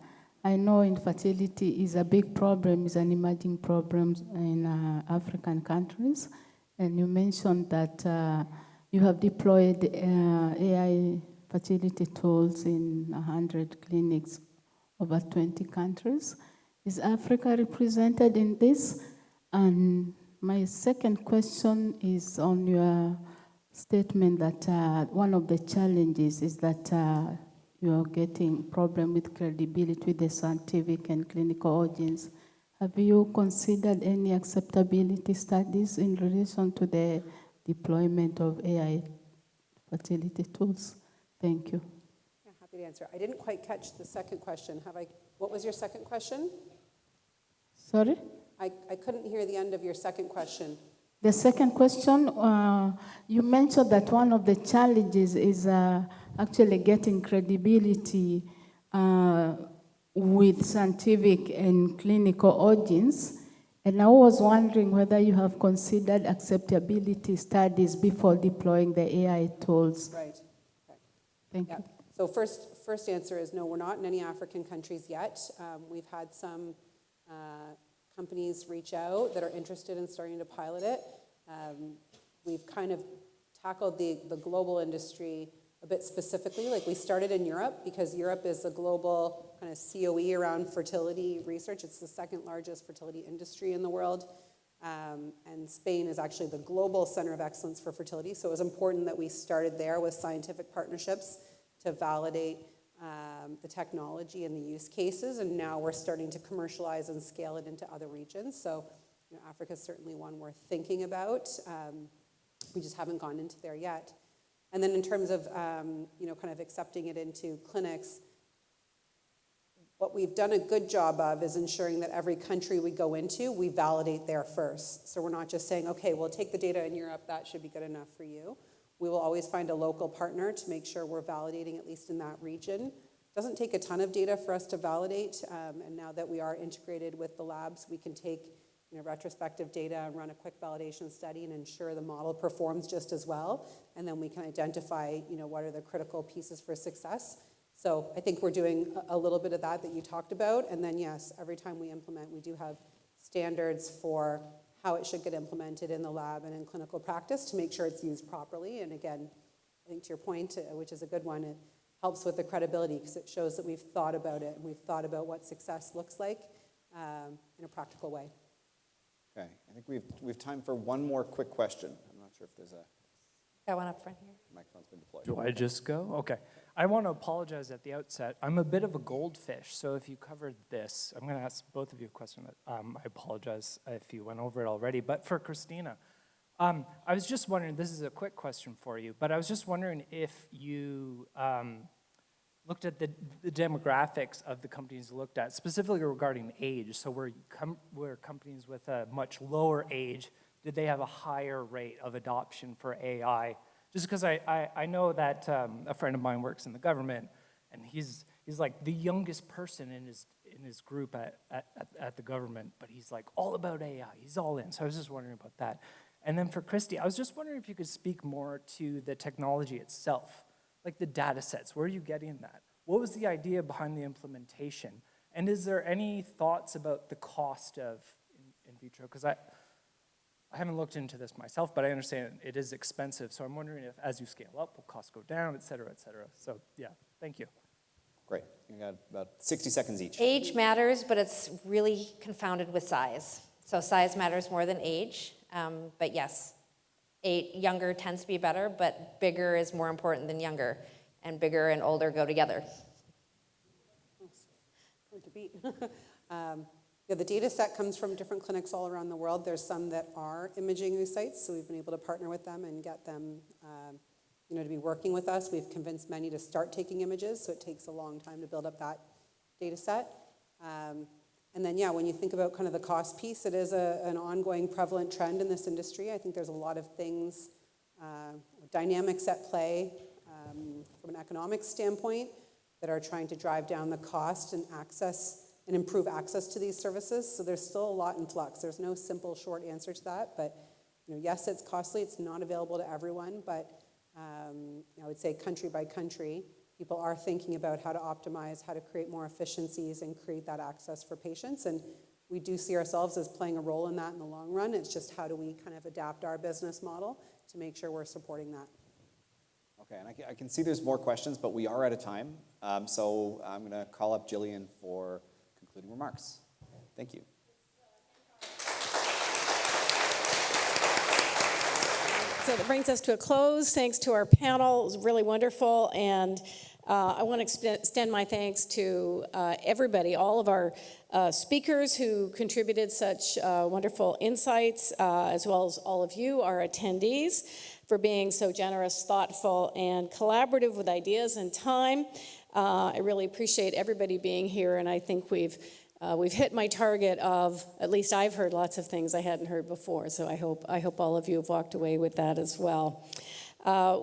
S8: I know infertility is a big problem, is an emerging problem in African countries, and you mentioned that you have deployed AI fertility tools in 100 clinics over 20 countries. Is Africa represented in this? And my second question is on your statement that one of the challenges is that you're getting problem with credibility with the scientific and clinical audience. Have you considered any acceptability studies in relation to the deployment of AI fertility tools? Thank you.
S3: Yeah, happy to answer. I didn't quite catch the second question. What was your second question?
S8: Sorry?
S3: I couldn't hear the end of your second question.
S8: The second question, you mentioned that one of the challenges is actually getting credibility with scientific and clinical audience. And I was wondering whether you have considered acceptability studies before deploying the AI tools.
S3: Right. Okay.
S8: Thank you.
S3: So first answer is no, we're not in any African countries yet. We've had some companies reach out that are interested in starting to pilot it. We've kind of tackled the global industry a bit specifically. Like we started in Europe because Europe is a global kind of COE around fertility research. It's the second largest fertility industry in the world. And Spain is actually the global center of excellence for fertility. So it was important that we started there with scientific partnerships to validate the technology and the use cases, and now we're starting to commercialize and scale it into other regions. So Africa is certainly one we're thinking about. We just haven't gone into there yet. And then in terms of kind of accepting it into clinics, what we've done a good job of is ensuring that every country we go into, we validate there first. So we're not just saying, okay, we'll take the data in Europe, that should be good enough for you. We will always find a local partner to make sure we're validating, at least in that region. Doesn't take a ton of data for us to validate, and now that we are integrated with the labs, we can take retrospective data and run a quick validation study and ensure the model performs just as well, and then we can identify what are the critical pieces for success. So I think we're doing a little bit of that you talked about, and then yes, every time we implement, we do have standards for how it should get implemented in the lab and in clinical practice to make sure it's used properly. And again, I think to your point, which is a good one, it helps with the credibility because it shows that we've thought about it and we've thought about what success looks like in a practical way.
S1: Okay, I think we've time for one more quick question. I'm not sure if there's a
S2: Got one up front here.
S1: microphone's been deployed.
S9: Do I just go? Okay. I want to apologize at the outset. I'm a bit of a goldfish, so if you covered this, I'm going to ask both of you a question. I apologize if you went over it already, but for Christina, I was just wondering, this is a quick question for you, but I was just wondering if you looked at the demographics of the companies looked at, specifically regarding age. So were companies with a much lower age, did they have a higher rate of adoption for AI? Just because I know that a friend of mine works in the government, and he's like the youngest person in his group at the government, but he's like all about AI. He's all in. So I was just wondering about that. And then for Christy, I was just wondering if you could speak more to the technology itself, like the data sets. Where are you getting that? What was the idea behind the implementation? And is there any thoughts about the cost of in vitro? Because I haven't looked into this myself, but I understand it is expensive. So I'm wondering if, as you scale up, will costs go down, et cetera, et cetera. So yeah, thank you.
S1: Great. You got about 60 seconds each.
S2: Age matters, but it's really confounded with size. So size matters more than age. But yes, younger tends to be better, but bigger is more important than younger. And bigger and older go together.
S3: Hard to beat. The data set comes from different clinics all around the world. There's some that are imaging these sites, so we've been able to partner with them and get them to be working with us. We've convinced many to start taking images, so it takes a long time to build up that data set. And then, when you think about kind of the cost piece, it is an ongoing prevalent trend in this industry. I think there's a lot of things, dynamics at play from an economic standpoint that are trying to drive down the cost and access and improve access to these services. So there's still a lot in flux. There's no simple, short answer to that. But yes, it's costly. It's not available to everyone. But I would say country by country, people are thinking about how to optimize, how to create more efficiencies and create that access for patients. And we do see ourselves as playing a role in that in the long run. It's just how do we kind of adapt our business model to make sure we're supporting that.
S1: Okay, and I can see there's more questions, but we are out of time. So I'm going to call up Jillian for concluding remarks. Thank you.
S10: So that brings us to a close. Thanks to our panel. It was really wonderful. And I want to extend my thanks to everybody, all of our speakers who contributed such wonderful insights, as well as all of you, our attendees, for being so generous, thoughtful, and collaborative with ideas and time. I really appreciate everybody being here, and I think we've hit my target of, at least I've heard lots of things I hadn't heard before, so I hope all of you have walked away with that as well.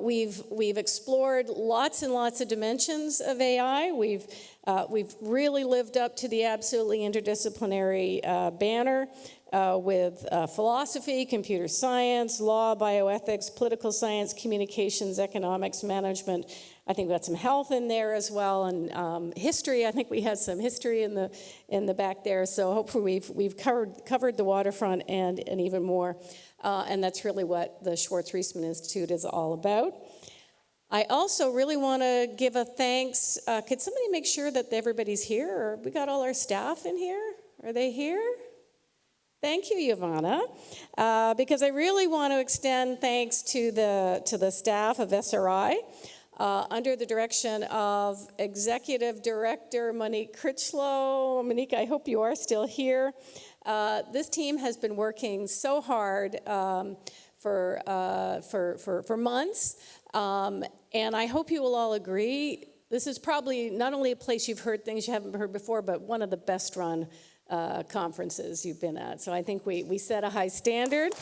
S10: We've explored lots and lots of dimensions of AI. We've really lived up to the absolutely interdisciplinary banner with philosophy, computer science, law, bioethics, political science, communications, economics, management. I think we got some health in there as well, and history. I think we had some history in the back there. So hopefully we've covered the waterfront and even more. And that's really what the Schwartz Reisman Institute is all about. I also really want to give a thanks. Could somebody make sure that everybody's here? Or we got all our staff in here? Are they here? Thank you, Ivana, because I really want to extend thanks to the staff of SRI under the direction of Executive Director Monique Critchlow. Monique, I hope you are still here. This team has been working so hard for months, and I hope you will all agree. This is probably not only a place you've heard things you haven't heard before, but one of the best run conferences you've been at. So I think we set a high standard.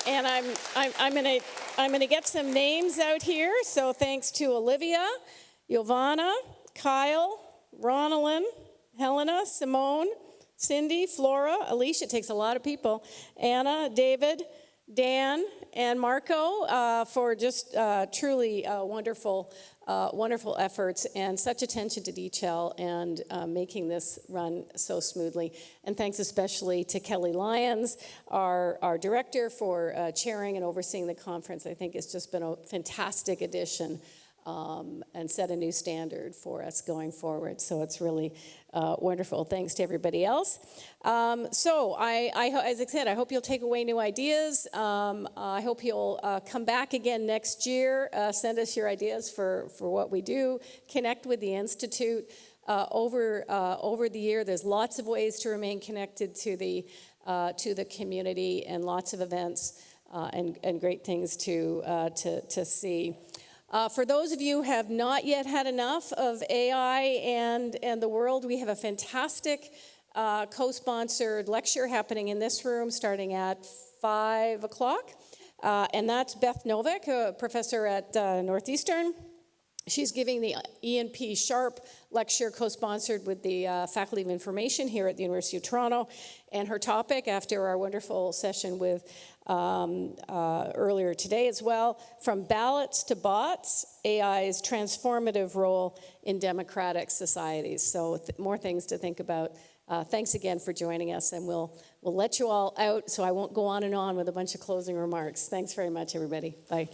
S10: And I'm gonna get some names out here. So thanks to Olivia, Giovanna, Kyle, Ronalyn, Helena, Simone, Cindy, Flora, Alicia, it takes a lot of people, Anna, David, Dan, and Marco for just truly wonderful efforts and such attention to detail and making this run so smoothly. And thanks especially to Kelly Lyons, our director, for chairing and overseeing the conference. I think it's just been a fantastic addition and set a new standard for us going forward. So it's really wonderful. Thanks to everybody else. So as I said, I hope you'll take away new ideas. I hope you'll come back again next year. Send us your ideas for what we do. Connect with the Institute. Over the year, there's lots of ways to remain connected to the community, and lots of events and great things to see. For those of you who have not yet had enough of AI and the world, we have a fantastic co-sponsored lecture happening in this room starting at 5 o'clock. And that's Beth Novick, a professor at Northeastern. She's giving the Ian P. Sharp lecture co-sponsored with the Faculty of Information here at the University of Toronto. And her topic, after our wonderful session with earlier today as well, From Ballots to Bots, AI's Transformative Role in Democratic Societies. So more things to think about. Thanks again for joining us, and we'll let you all out, so I won't go on and on with a bunch of closing remarks. Thanks very much, everybody. Bye.